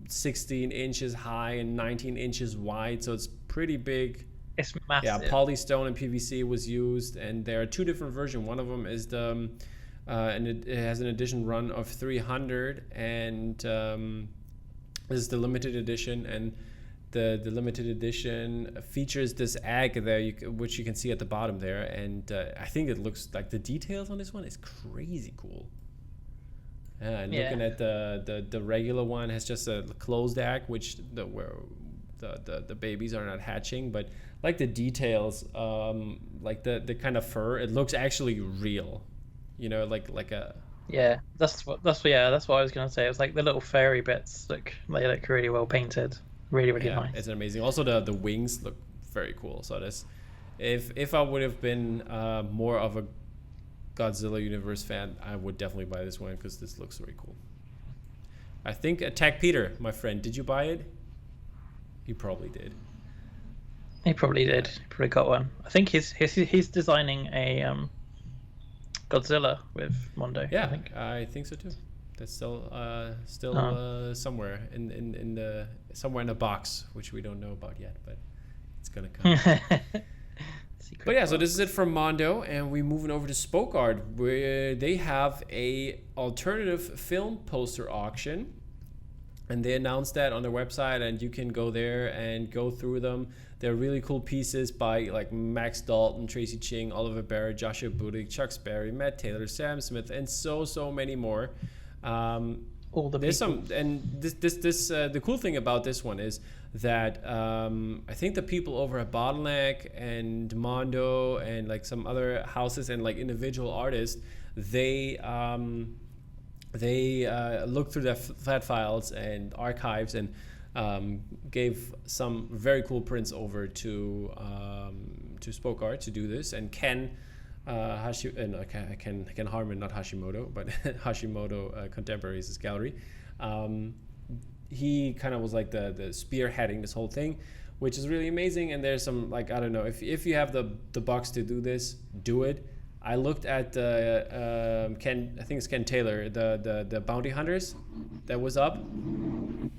Speaker 1: 16 inches high and 19 inches wide, so it's pretty big.
Speaker 3: It's massive.
Speaker 1: Yeah, polystone and PVC was used, and there are two different versions. One of them is the and it has an edition run of 300, and this is the limited edition, and the limited edition features this egg there, which you can see at the bottom there, and I think it looks like the details on this one is crazy cool. And looking at the regular one has just a closed egg, which where the babies are not hatching, but like the details, like the kind of fur, it looks actually real, like a.
Speaker 3: Yeah, that's what I was gonna say. It's like the little fairy bits look really well painted, really nice.
Speaker 1: It's amazing. Also the wings look very cool. So this, if I would have been more of a Godzilla universe fan, I would definitely buy this one because this looks very cool. I think Attack Peter, my friend, did you buy it? He probably did.
Speaker 3: He probably did. He probably got one. I think he's designing a Godzilla with Mondo.
Speaker 1: Yeah, I think so too. That's still somewhere in the box, which we don't know about yet, but it's gonna come. But yeah, so this is it from Mondo, and we're moving over to Spoke Art, where they have a alternative film poster auction, and they announced that on their website, and you can go there and go through them. They're really cool pieces by like Max Dalton, Tracy Ching, Oliver Barrett, Joshua Budig, Chuck Sperry, Matt Taylor, Sam Smith, and so many more.
Speaker 3: all the
Speaker 1: there's
Speaker 3: people.
Speaker 1: The cool thing about this one is that I think the people over at Bottleneck and Mondo and like some other houses and like individual artists, they looked through their flat files and archives and gave some very cool prints over to Spoke Art to do this. And Ken Ken Harmon, not Hashimoto, but Hashimoto Contemporaries' gallery. He kind of was like the spearheading this whole thing, which is really amazing. And there's some, like, I don't know, if you have the bucks to do this, do it. I looked at Ken, I think it's Ken Taylor, the Bounty Hunters that was up, and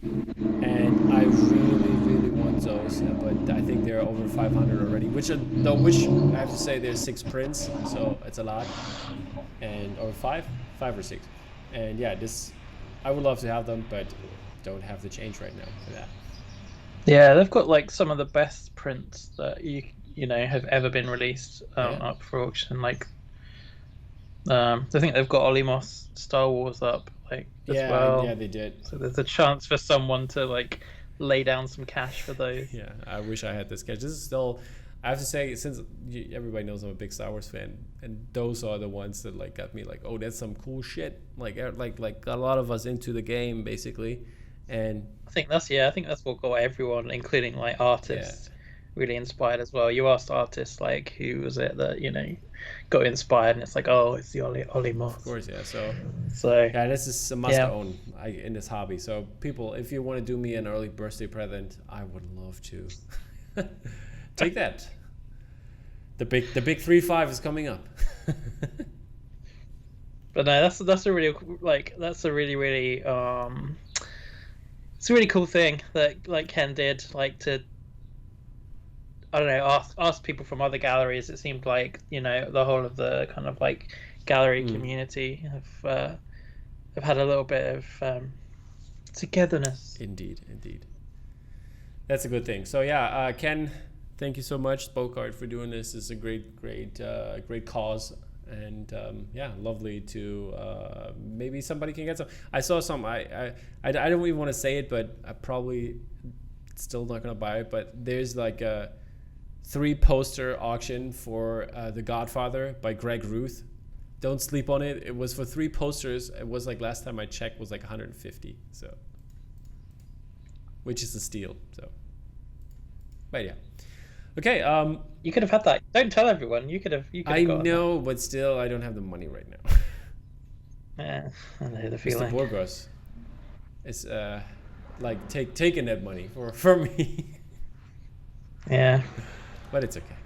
Speaker 1: I really want those, but I think they're over 500 already. Which I have to say there's 6 prints, so it's a lot, or 5 or 6, and yeah, this I would love to have them, but don't have the change right now for that.
Speaker 3: Yeah, they've got like some of the best prints that you know have ever been released up for auction. Like, I think they've got Olimos Star Wars up as well.
Speaker 1: Yeah, they did.
Speaker 3: So there's a chance for someone to like lay down some cash for those.
Speaker 1: Yeah, I wish I had this cash. This is still, I have to say, since everybody knows I'm a big Star Wars fan, and those are the ones that like got me like, oh, that's some cool shit. Like got a lot of us into the game basically, and
Speaker 3: I think that's what got everyone, including like artists, really inspired as well. You asked artists like who was it that got inspired, and it's like, oh, it's the Olimos.
Speaker 1: Of course, yeah. So
Speaker 3: yeah,
Speaker 1: this is a must own in this hobby. So people, if you want to do me an early birthday present, I would love to. Take that. The big 3.5 is coming up.
Speaker 3: But no, that's a really it's a really cool thing that like Ken did, like to, I don't know, ask people from other galleries. It seemed like the whole of the kind of like gallery community have had a little bit of togetherness.
Speaker 1: Indeed. That's a good thing. So yeah, Ken, thank you so much, Spoke Art, for doing this. It's a great cause, and lovely to maybe somebody can get some. I saw some. I don't even want to say it, but I probably still not gonna buy it. But there's like a 3-poster auction for The Godfather by Greg Ruth. Don't sleep on it. It was for 3 posters. It was like, last time I checked, was like 150. So, which is a steal. So, but yeah. Okay.
Speaker 3: You could have had that. Don't tell everyone. You could have.
Speaker 1: I know, but still, I don't have the money right now.
Speaker 3: Yeah, I know the feeling.
Speaker 1: Mr. Borgos is like taking that money for me.
Speaker 3: Yeah.
Speaker 1: But it's okay.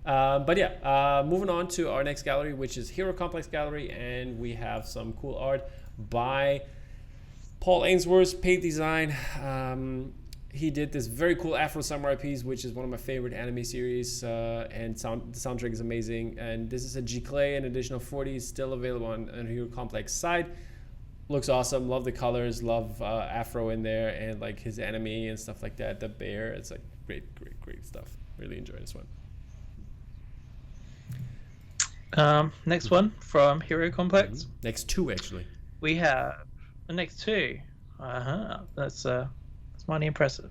Speaker 1: But yeah, moving on to our next gallery, which is Hero Complex Gallery, and we have some cool art by Paul Ainsworth's paint design. He did this very cool Afro Samurai piece, which is one of my favorite anime series, and the soundtrack is amazing. And this is a G-Clay, an additional 40, still available on Hero Complex side. Looks awesome. Love the colors. Love Afro in there, and like his anime and stuff like that. The bear. It's like great stuff. Really enjoy this one.
Speaker 3: Next one from Hero Complex.
Speaker 1: Next 2 actually.
Speaker 3: We have the next 2. That's mighty impressive.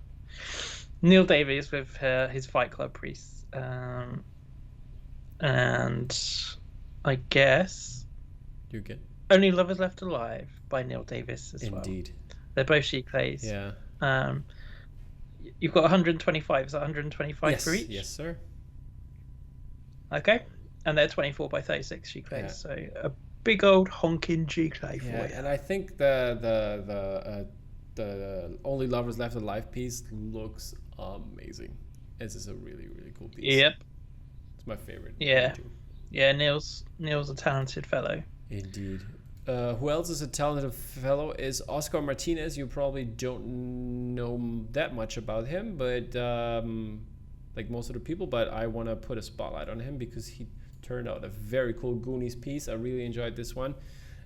Speaker 3: Neil Davies with his Fight Club priests, and I guess
Speaker 1: You're good.
Speaker 3: Only Lovers Left Alive by Neil Davies as well.
Speaker 1: Indeed.
Speaker 3: They're both G-Clays.
Speaker 1: Yeah.
Speaker 3: You've got 125. Is that 125 for each?
Speaker 1: Yes, sir.
Speaker 3: Okay. And they're 24 by 36 G-Clays. So a big old honking G-Clay for you.
Speaker 1: And I think the Only Lovers Left Alive piece looks amazing. This is a really cool piece.
Speaker 3: Yep.
Speaker 1: It's my favorite.
Speaker 3: Yeah. Yeah, Neil's a talented fellow.
Speaker 1: Indeed. Who else is a talented fellow is Oscar Martinez. You probably don't know that much about him, but like most of the people, but I want to put a spotlight on him because he turned out a very cool Goonies piece. I really enjoyed this one.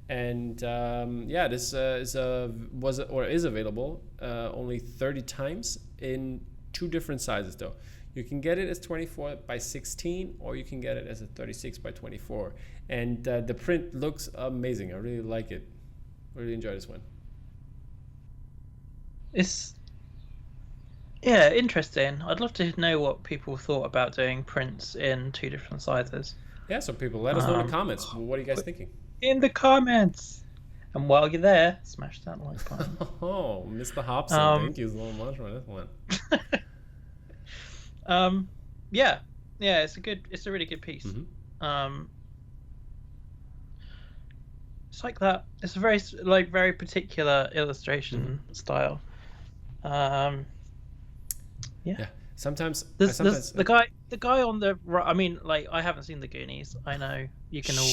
Speaker 1: And this is available only 30 times in 2 different sizes though. You can get it as 24 by 16 or you can get it as a 36 by 24. And the print looks amazing. I really like it. Really enjoy this one.
Speaker 3: It's interesting. I'd love to know what people thought about doing prints in 2 different sizes.
Speaker 1: Yeah, so people, let us know in the comments. What are you guys thinking?
Speaker 3: In the comments. And while you're there, smash that like button.
Speaker 1: Oh, Mr. Hobson, thank you so much for this one.
Speaker 3: Yeah, it's a really good piece. It's like that. It's a very particular illustration style. Yeah. Sometimes the guy on the right. I mean, like, I haven't seen the Goonies. I know you can all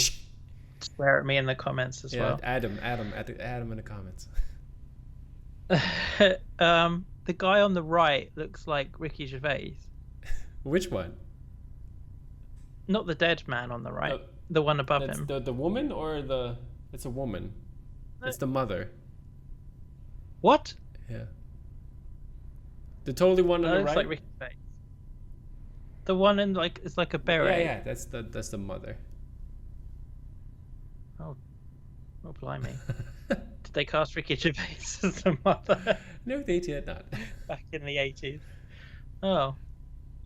Speaker 3: swear at me in the comments as well.
Speaker 1: Adam in the comments.
Speaker 3: The guy on the right looks like Ricky Gervais.
Speaker 1: Which one?
Speaker 3: Not the dead man on the right. The one above him.
Speaker 1: The woman or the? It's a woman. It's the mother.
Speaker 3: What?
Speaker 1: Yeah. The totally one on the right.
Speaker 3: Looks like Ricky Gervais. The one in it's like a beret.
Speaker 1: Yeah. That's the mother.
Speaker 3: Oh, blimey! Did they cast Ricky Gervais as the mother?
Speaker 1: No, they did not.
Speaker 3: Back in the 80s. Oh,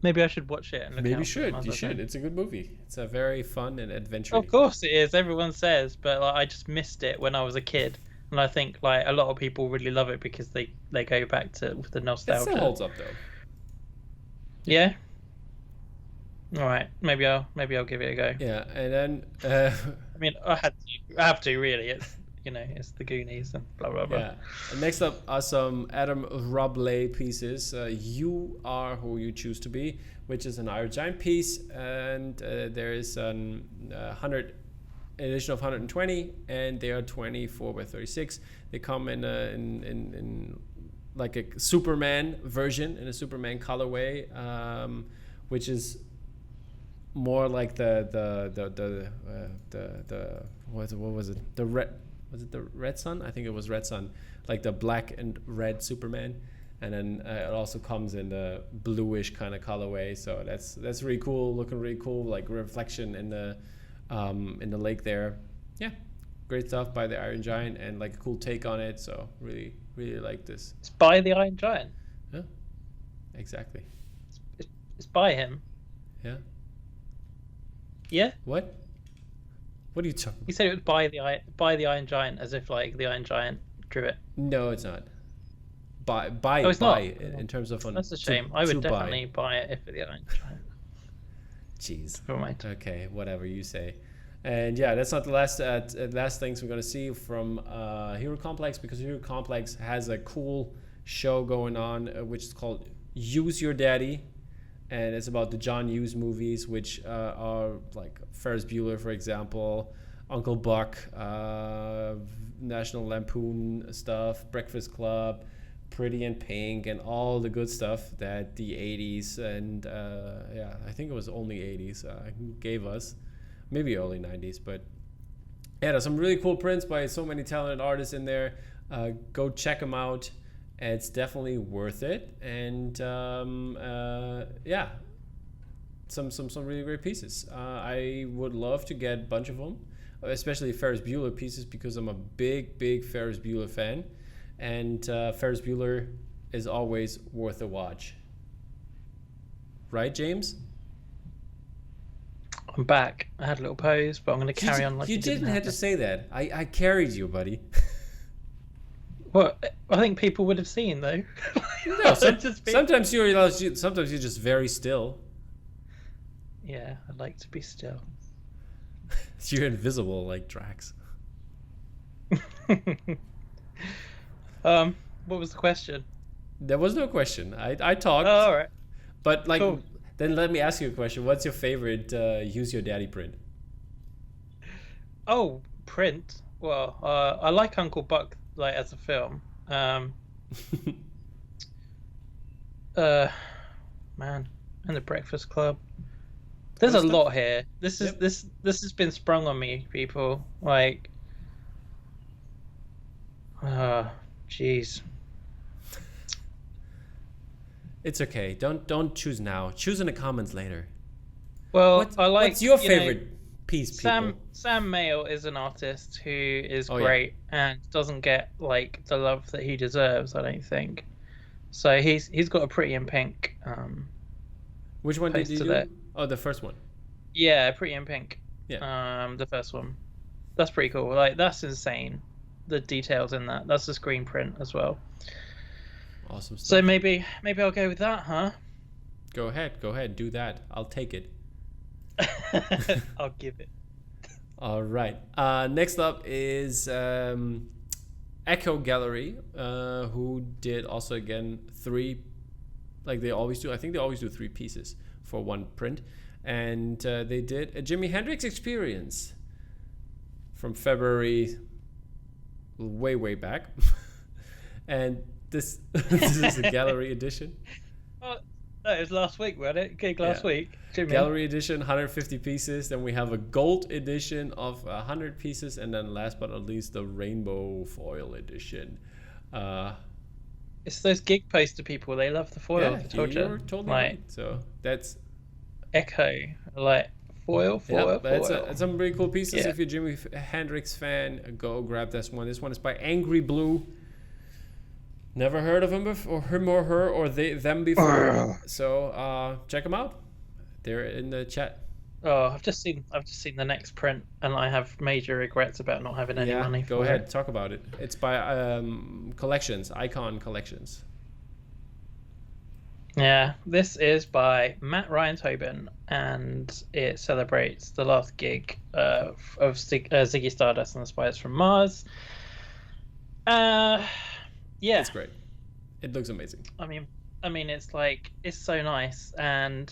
Speaker 3: maybe I should watch it and look. Maybe
Speaker 1: you should. It's a good movie. It's a very fun and adventurous.
Speaker 3: Of course it is. Everyone says, but I just missed it when I was a kid, and I think a lot of people really love it because they go back to the nostalgia.
Speaker 1: It still holds up though.
Speaker 3: Yeah. All right, maybe I'll give it a go.
Speaker 1: Yeah, and then
Speaker 3: I mean, I have to really. It's it's the Goonies and blah blah blah.
Speaker 1: Yeah. And next up are some Adam Robley pieces. You Are Who You Choose to Be, which is an Iron Giant piece, and there is an edition of 120, and they are 24 by 36. They come in like a Superman version, in a Superman colorway, which is more like the what was it? The red, was it the Red Sun? I think it was Red Sun, like the black and red Superman, and then it also comes in the bluish kind of colorway. So that's really cool, looking really cool, like reflection in the lake there. Yeah, great stuff by the Iron Giant, and like a cool take on it. So really like this.
Speaker 3: It's by the Iron Giant.
Speaker 1: Yeah, exactly.
Speaker 3: It's by him.
Speaker 1: Yeah.
Speaker 3: Yeah.
Speaker 1: What are you talking about?
Speaker 3: You said it was by the Iron Giant, as if like the Iron Giant drew it.
Speaker 1: No, it's not. It's
Speaker 3: not.
Speaker 1: In terms of
Speaker 3: That's a shame. I would definitely buy it if the Iron Giant.
Speaker 1: Jeez.
Speaker 3: Right.
Speaker 1: Okay, whatever you say. And yeah, that's not the last things we're gonna see from Hero Complex, because Hero Complex has a cool show going on, which is called Use Your Daddy. And it's about the John Hughes movies, which are like Ferris Bueller, for example, Uncle Buck, National Lampoon stuff, Breakfast Club, Pretty in Pink, and all the good stuff that the 80s and I think it was only 80s gave us, maybe early 90s. But yeah, there's some really cool prints by so many talented artists in there. Go check them out. It's definitely worth it, and yeah, some really great pieces. I would love to get a bunch of them, especially Ferris Bueller pieces, because I'm a big Ferris Bueller fan, and Ferris Bueller is always worth a watch. Right, James?
Speaker 3: I'm back. I had a little pause, but I'm going to carry on like
Speaker 1: you didn't have to say that. I carried you, buddy.
Speaker 3: Well, I think people would have seen though.
Speaker 1: No, sometimes you're just very still.
Speaker 3: Yeah, I'd like to be still.
Speaker 1: You're invisible like Drax.
Speaker 3: What was the question?
Speaker 1: There was no question. I talked.
Speaker 3: Oh, all right.
Speaker 1: But like,
Speaker 3: cool.
Speaker 1: Then let me ask you a question. What's your favorite Use Your Daddy print?
Speaker 3: Oh, print. Well, I like Uncle Buck like as a film. Man, and the Breakfast Club. There's a lot here. This has been sprung on me, people. Like, jeez.
Speaker 1: It's okay. Don't choose now. Choose in the comments later.
Speaker 3: Well,
Speaker 1: what's your favorite peace, people.
Speaker 3: Sam Mayle is an artist who is
Speaker 1: Oh,
Speaker 3: great and doesn't get like the love that he deserves, I don't think. So he's got a Pretty in Pink.
Speaker 1: Which one did you do?
Speaker 3: That.
Speaker 1: Oh, the first one.
Speaker 3: Yeah, Pretty in Pink.
Speaker 1: Yeah.
Speaker 3: The first one. That's pretty cool. Like, that's insane. The details in that. That's a screen print as well.
Speaker 1: Awesome stuff.
Speaker 3: So maybe I'll go with that, huh?
Speaker 1: Go ahead, do that. I'll take it.
Speaker 3: I'll give it.
Speaker 1: All right. Next up is Echo Gallery, who did also again 3, like they always do. I think they always do 3 pieces for one print, and they did a Jimi Hendrix Experience from February, way back, and this is a gallery edition.
Speaker 3: Oh, that was last week, wasn't it? Gig last week. Jimmy.
Speaker 1: Gallery edition, 150 pieces. Then we have a gold edition of 100 pieces, and then last but not least, the rainbow foil edition.
Speaker 3: It's those gig poster people. They love the foil.
Speaker 1: Yeah, you're totally right. So that's
Speaker 3: Echo, like foil.
Speaker 1: It's some really cool pieces. If you're a Jimi Hendrix fan, go grab this one. This one is by Angry Blue. Never heard of him before, him or her, or them before. So check them out. They're in the chat.
Speaker 3: Oh, I've just seen the next print, and I have major regrets about not having any money.
Speaker 1: Go ahead, talk about it. It's by Collections, Icon Collections.
Speaker 3: Yeah, this is by Matt Ryan Tobin, and it celebrates the last gig of Ziggy Stardust and the Spiders from Mars. Yeah,
Speaker 1: it's great. It looks amazing.
Speaker 3: I mean, it's so nice, and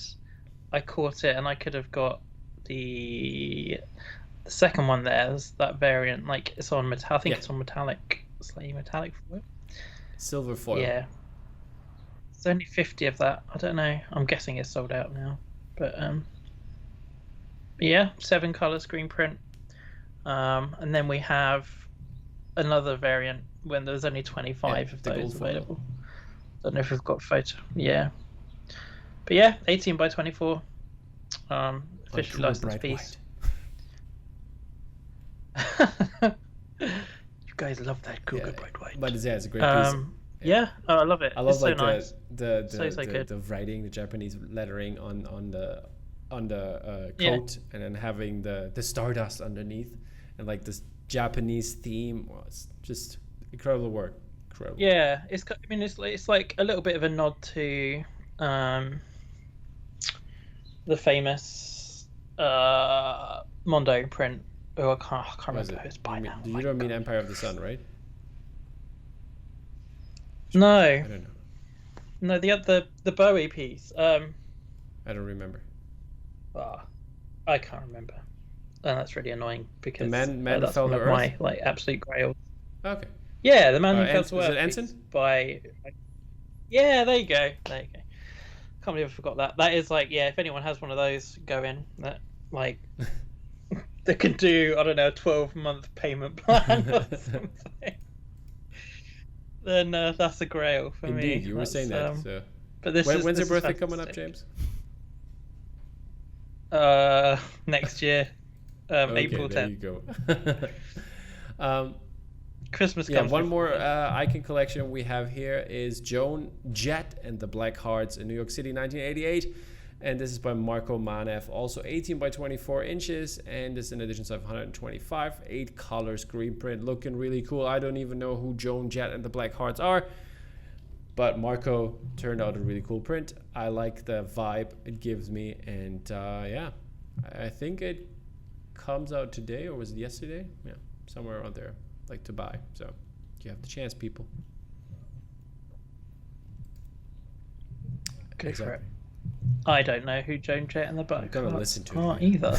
Speaker 3: I caught it, and I could have got the second one there. There's that variant, like it's on metal. I think it's on metallic, slightly metallic foil.
Speaker 1: Silver foil.
Speaker 3: Yeah. There's only 50 of that. I don't know. I'm guessing it's sold out now. But yeah, 7 color screen print. And then we have another variant when there's only 25 of those available. Don't know if we've got a photo. Yeah. But yeah, 18 by 24. Officially licensed piece. You guys love that Cougar Bright White.
Speaker 1: But it's a great piece.
Speaker 3: Yeah, I love it.
Speaker 1: I love
Speaker 3: it's so nice.
Speaker 1: the writing, the Japanese lettering on the coat, and then having the stardust underneath, and like this Japanese theme. Well, it's just incredible work. Incredible.
Speaker 3: Yeah, it's like a little bit of a nod to the famous Mondo print. Oh, I can't remember who it's by now.
Speaker 1: You don't mean Empire of the Sun, right?
Speaker 3: No.
Speaker 1: I don't know.
Speaker 3: No, the Bowie piece.
Speaker 1: I don't remember.
Speaker 3: I can't remember, and that's really annoying because
Speaker 1: the man
Speaker 3: that's
Speaker 1: fell
Speaker 3: one
Speaker 1: to
Speaker 3: of my
Speaker 1: earth.
Speaker 3: absolute grails.
Speaker 1: Okay.
Speaker 3: Yeah, the man who fell to
Speaker 1: was
Speaker 3: earth.
Speaker 1: it Ensign?
Speaker 3: By. Yeah, there you go. Can't believe I forgot that. That is if anyone has one of those, go in. That they can do a 12-month payment plan or something. Then that's a grail for me.
Speaker 1: Indeed, you were saying that. So.
Speaker 3: But
Speaker 1: when's your birthday coming up, James?
Speaker 3: Next year, April 10th.
Speaker 1: There you go.
Speaker 3: Christmas comes.
Speaker 1: One more Icon collection we have here is Joan Jett and the Black Hearts in New York City, 1988. And this is by Marco Manev, also 18 by 24 inches, and this is an edition size of 125, 8 color screen print, looking really cool. I don't even know who Joan Jett and the Black Hearts are, but Marco turned out a really cool print. I like the vibe it gives me, and I think it comes out today, or was it yesterday? Yeah, somewhere around there, like to buy. So you have the chance, people.
Speaker 3: Go for it. I don't know who Joan Jett and the Black Hearts are either.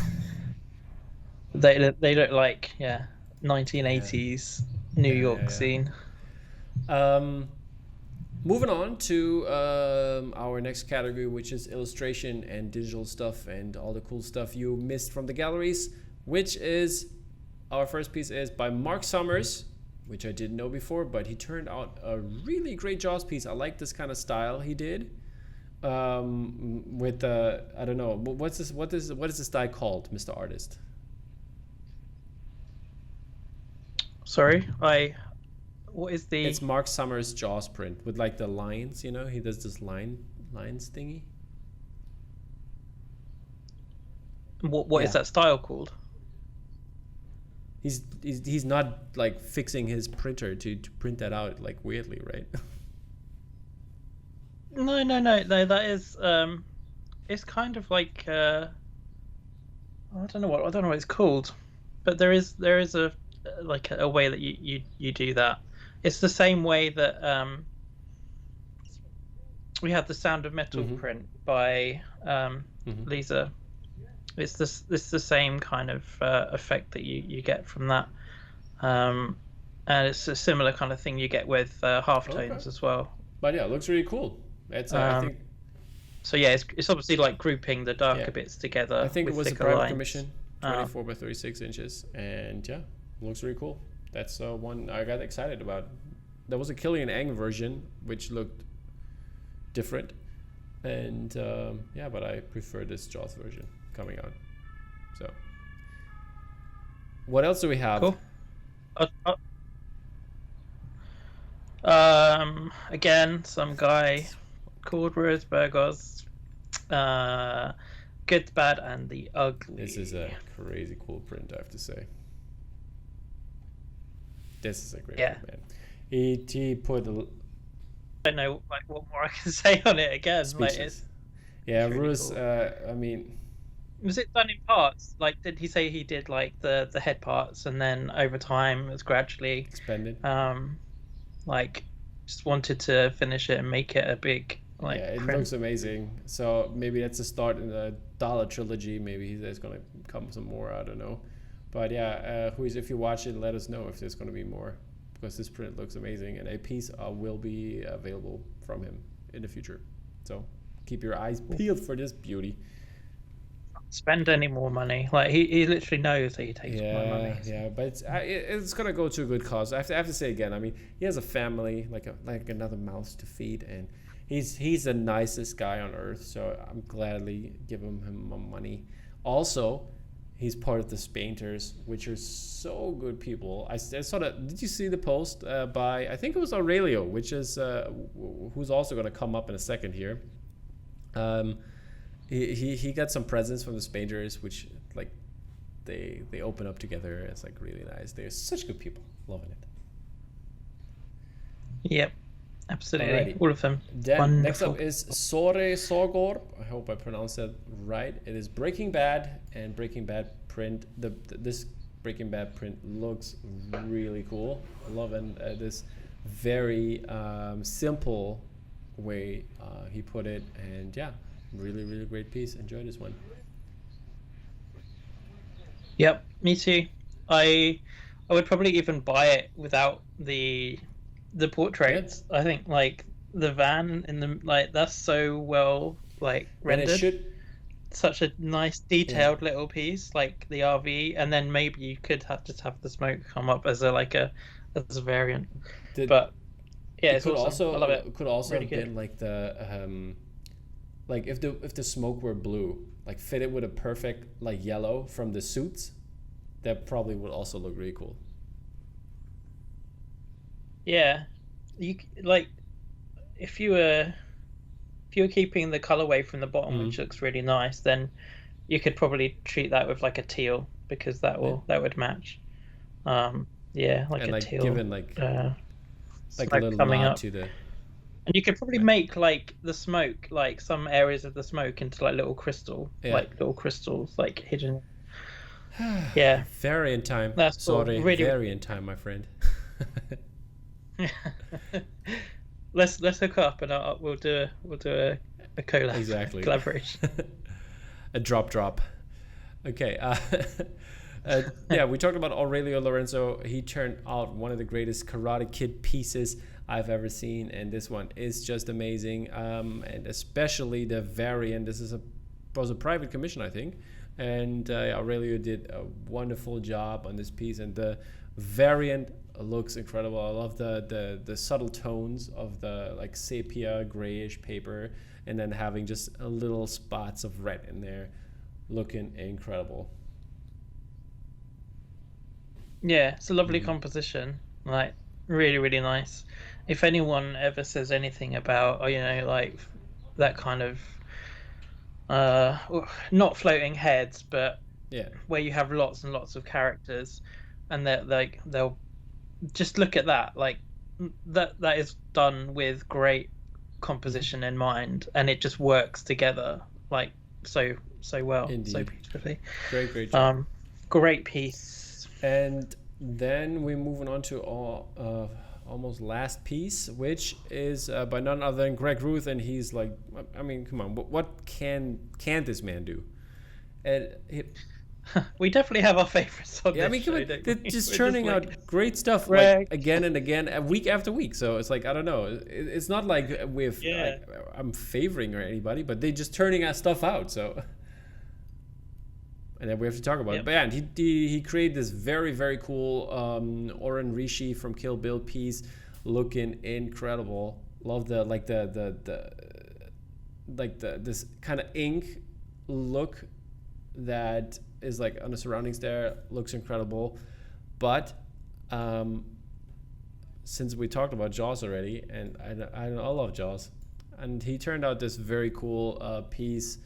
Speaker 3: They look like 1980s New York scene.
Speaker 1: Moving on to our next category, which is illustration and digital stuff and all the cool stuff you missed from the galleries, which is our first piece is by Mark Summers, which I didn't know before, but he turned out a really great Jaws piece. I like this kind of style he did. With I don't know, what is the style called, Mr. Artist?
Speaker 3: Sorry, what is the?
Speaker 1: It's Mark Summers' Jaws print with like the lines. You know, he does this lines thingy.
Speaker 3: What is that style called?
Speaker 1: He's not like fixing his printer to print that out like weirdly, right?
Speaker 3: No. That is it's kind of like I don't know what it's called, but there is a like a way that you do that. It's the same way that we had the Sound of Metal print by Lisa. It's the same kind of effect that you get from that, and it's a similar kind of thing you get with halftones as well.
Speaker 1: But yeah, it looks really cool. It's I think.
Speaker 3: So yeah, it's obviously like grouping the darker bits together.
Speaker 1: I think
Speaker 3: with
Speaker 1: it was a
Speaker 3: thicker
Speaker 1: private
Speaker 3: lines.
Speaker 1: commission, 24 by 36 inches, and yeah, looks really cool. That's one I got excited about. There was a Killian Ang version which looked different, and yeah, but I prefer this Jaws version coming out. So, what else do we have?
Speaker 3: Cool. Again, some guy called Rosbergos. Good, Bad, and the Ugly.
Speaker 1: This is a crazy cool print, I have to say. This is a great one, man. He put
Speaker 3: I don't know like what more I can say on it again. Like it's
Speaker 1: really
Speaker 3: Rus,
Speaker 1: cool. I mean,
Speaker 3: was it done in parts? Like, did he say he did like the head parts and then over time it was gradually
Speaker 1: expanded?
Speaker 3: Like just wanted to finish it and make it a big like.
Speaker 1: Yeah, it
Speaker 3: print.
Speaker 1: looks amazing. So maybe that's a start in the Dollar trilogy. Maybe there's gonna come some more. I don't know, but yeah, if you watch it, let us know if there's gonna be more, because this print looks amazing, and a piece will be available from him in the future. So keep your eyes peeled for this beauty.
Speaker 3: Spend any more money. Like he literally knows that he takes my money.
Speaker 1: Yeah, but it's gonna go to a good cause. I have to say again. I mean, he has a family, like another mouth to feed, and he's the nicest guy on earth. So I'm gladly giving him my money. Also, he's part of the Spainters, which are so good people. I saw that. Did you see the post by, I think it was Aurelio, which is who's also gonna come up in a second here. He got some presents from the Spainters, which like they open up together. It's like really nice. They're such good people. Loving it.
Speaker 3: Yep, absolutely.
Speaker 1: Alrighty.
Speaker 3: All of them.
Speaker 1: Then
Speaker 3: Wonderful.
Speaker 1: next up is Sore Sogor. I hope I pronounced that right. It is Breaking Bad and Breaking Bad print. This Breaking Bad print looks really cool. Loving this very simple way he put it, and yeah. Really, really great piece. Enjoy this one.
Speaker 3: Yep, me too. I would probably even buy it without the portraits. Yeah. I think like the van in the that's so well like rendered. And it should... Such a nice detailed little piece, like the RV, and then maybe you could just have the smoke come up as a variant. But yeah, it's
Speaker 1: could
Speaker 3: awesome.
Speaker 1: Also
Speaker 3: I love it.
Speaker 1: Could also
Speaker 3: really
Speaker 1: have been like the like if the smoke were blue, like fitted with a perfect like yellow from the suits, that probably would also look really cool.
Speaker 3: Yeah, you like if you were keeping the colorway from the bottom, which looks really nice, then you could probably treat that with like a teal, because that would match. Yeah, like
Speaker 1: and
Speaker 3: a
Speaker 1: like
Speaker 3: teal.
Speaker 1: Given like a little
Speaker 3: coming
Speaker 1: nod
Speaker 3: up
Speaker 1: to the.
Speaker 3: And you could probably make like the smoke, like some areas of the smoke into like little crystals, like hidden. Yeah.
Speaker 1: Variant time.
Speaker 3: That's
Speaker 1: Sorry,
Speaker 3: cool. Really...
Speaker 1: variant time, my friend.
Speaker 3: Let's hook up and we'll do a collab.
Speaker 1: Exactly.
Speaker 3: Collaboration.
Speaker 1: A drop. Okay. Yeah, we talked about Aurelio Lorenzo. He turned out one of the greatest Karate Kid pieces I've ever seen, and this one is just amazing. And especially the variant. This was a private commission, I think, and Aurelio did a wonderful job on this piece, and the variant looks incredible. I love the subtle tones of the like sepia grayish paper, and then having just a little spots of red in there, looking incredible.
Speaker 3: Yeah, it's a lovely composition. Like, really, really nice. If anyone ever says anything about, like that kind of not floating heads, but where you have lots and lots of characters, and they'll just look at that. Like that is done with great composition in mind, and it just works together like so well. Indeed. So beautifully.
Speaker 1: Great job.
Speaker 3: Great piece.
Speaker 1: And then we're moving on to almost last piece, which is by none other than Greg Ruth, and he's like, I mean, come on, what can this man do? And
Speaker 3: we definitely have our favorites on this show,
Speaker 1: they're just churning out great stuff like again and again, week after week. So it's like, I don't know, it's not like I'm favoring or anybody, but they're just turning our stuff out. So, and then we have to talk about it. But yeah, he created this very, very cool Oren Rishi from Kill Bill piece, looking incredible. Love this kind of ink look that is like on the surroundings there. Looks incredible. But since we talked about Jaws already, and I love Jaws, and he turned out this very cool piece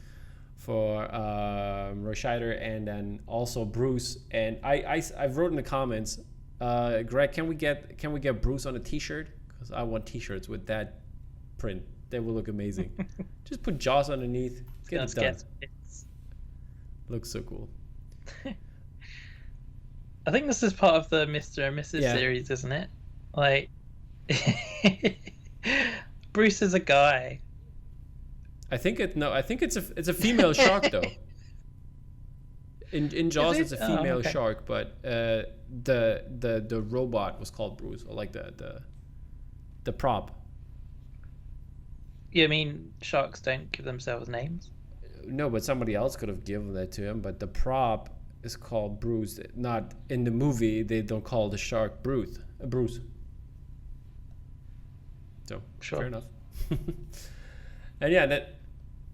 Speaker 1: for Roy Scheider and then also Bruce. And I've wrote in the comments, Greg, can we get Bruce on a t-shirt? Because I want t-shirts with that print. They will look amazing. Just put Jaws underneath. Get it done. Looks so cool.
Speaker 3: I think this is part of the Mr. and Mrs. series, isn't it? Like, Bruce is a guy.
Speaker 1: I think it's a female shark though. In Jaws it's a female shark, but the robot was called Bruce, or like the prop.
Speaker 3: You mean sharks don't give themselves names?
Speaker 1: No, but somebody else could have given that to him. But the prop is called Bruce. Not in the movie, they don't call the shark Bruce. So sure. Fair enough. And yeah,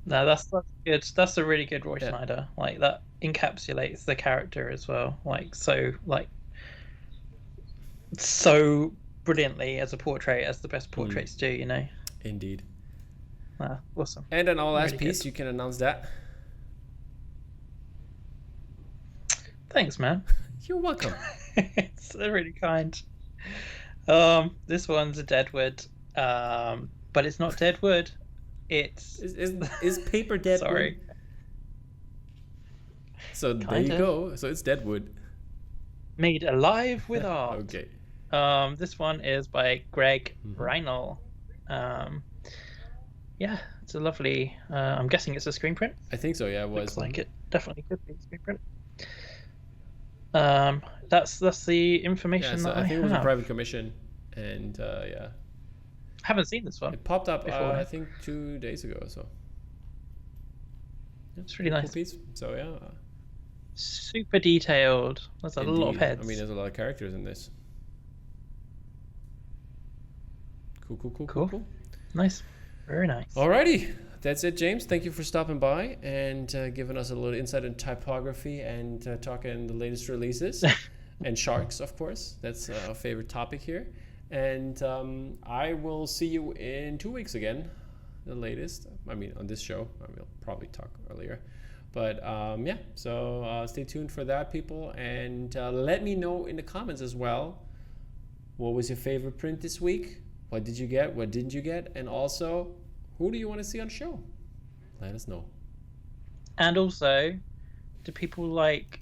Speaker 3: that's good. That's a really good Roy Schneider. Like that encapsulates the character as well. So brilliantly as a portrait, as the best portraits do. You know.
Speaker 1: Indeed.
Speaker 3: Awesome.
Speaker 1: And then our last piece, good. You can announce that.
Speaker 3: Thanks, man.
Speaker 1: You're welcome.
Speaker 3: It's really kind. This one's a deadwood, but it's not deadwood. It's
Speaker 1: is paper deadwood?
Speaker 3: Sorry.
Speaker 1: So there you go. So it's deadwood.
Speaker 3: Made alive with art.
Speaker 1: Okay.
Speaker 3: This one is by Greg Breiner. Yeah, it's a lovely. I'm guessing it's a screen print.
Speaker 1: I think so. Yeah, it was.
Speaker 3: Looks like it definitely could be a screen print. That's the information that I think
Speaker 1: it was a private commission, and yeah.
Speaker 3: I haven't seen this one.
Speaker 1: It popped up I think 2 days ago or so.
Speaker 3: It's really nice.
Speaker 1: Piece. So yeah.
Speaker 3: Super detailed. There's a lot of heads.
Speaker 1: I mean, there's a lot of characters in this. Cool. Nice.
Speaker 3: Very nice.
Speaker 1: Alrighty, that's it, James. Thank you for stopping by and giving us a little insight in typography and talking the latest releases and sharks, of course. That's our favorite topic here. And I will see you in 2 weeks again, the latest. I mean, on this show. We'll probably talk earlier. But yeah, so stay tuned for that, people. And let me know in the comments as well, what was your favorite print this week? What did you get? What didn't you get? And also, who do you want to see on show? Let us know.
Speaker 3: And also, do people like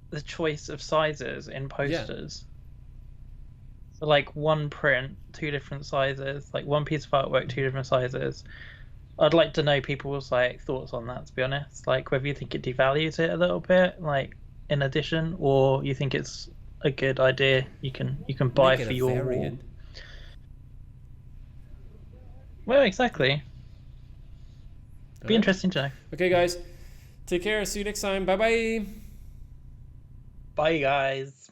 Speaker 3: the choice of sizes in posters? Yeah. So like one print, 2 different sizes, like one piece of artwork, 2 different sizes. I'd like to know people's like thoughts on that, to be honest. Like whether you think it devalues it a little bit, like in addition, or you think it's a good idea. You can buy for your wall. Well, exactly. Be interesting to know.
Speaker 1: Okay, guys. Take care. See you next time. Bye-bye.
Speaker 3: Bye, guys.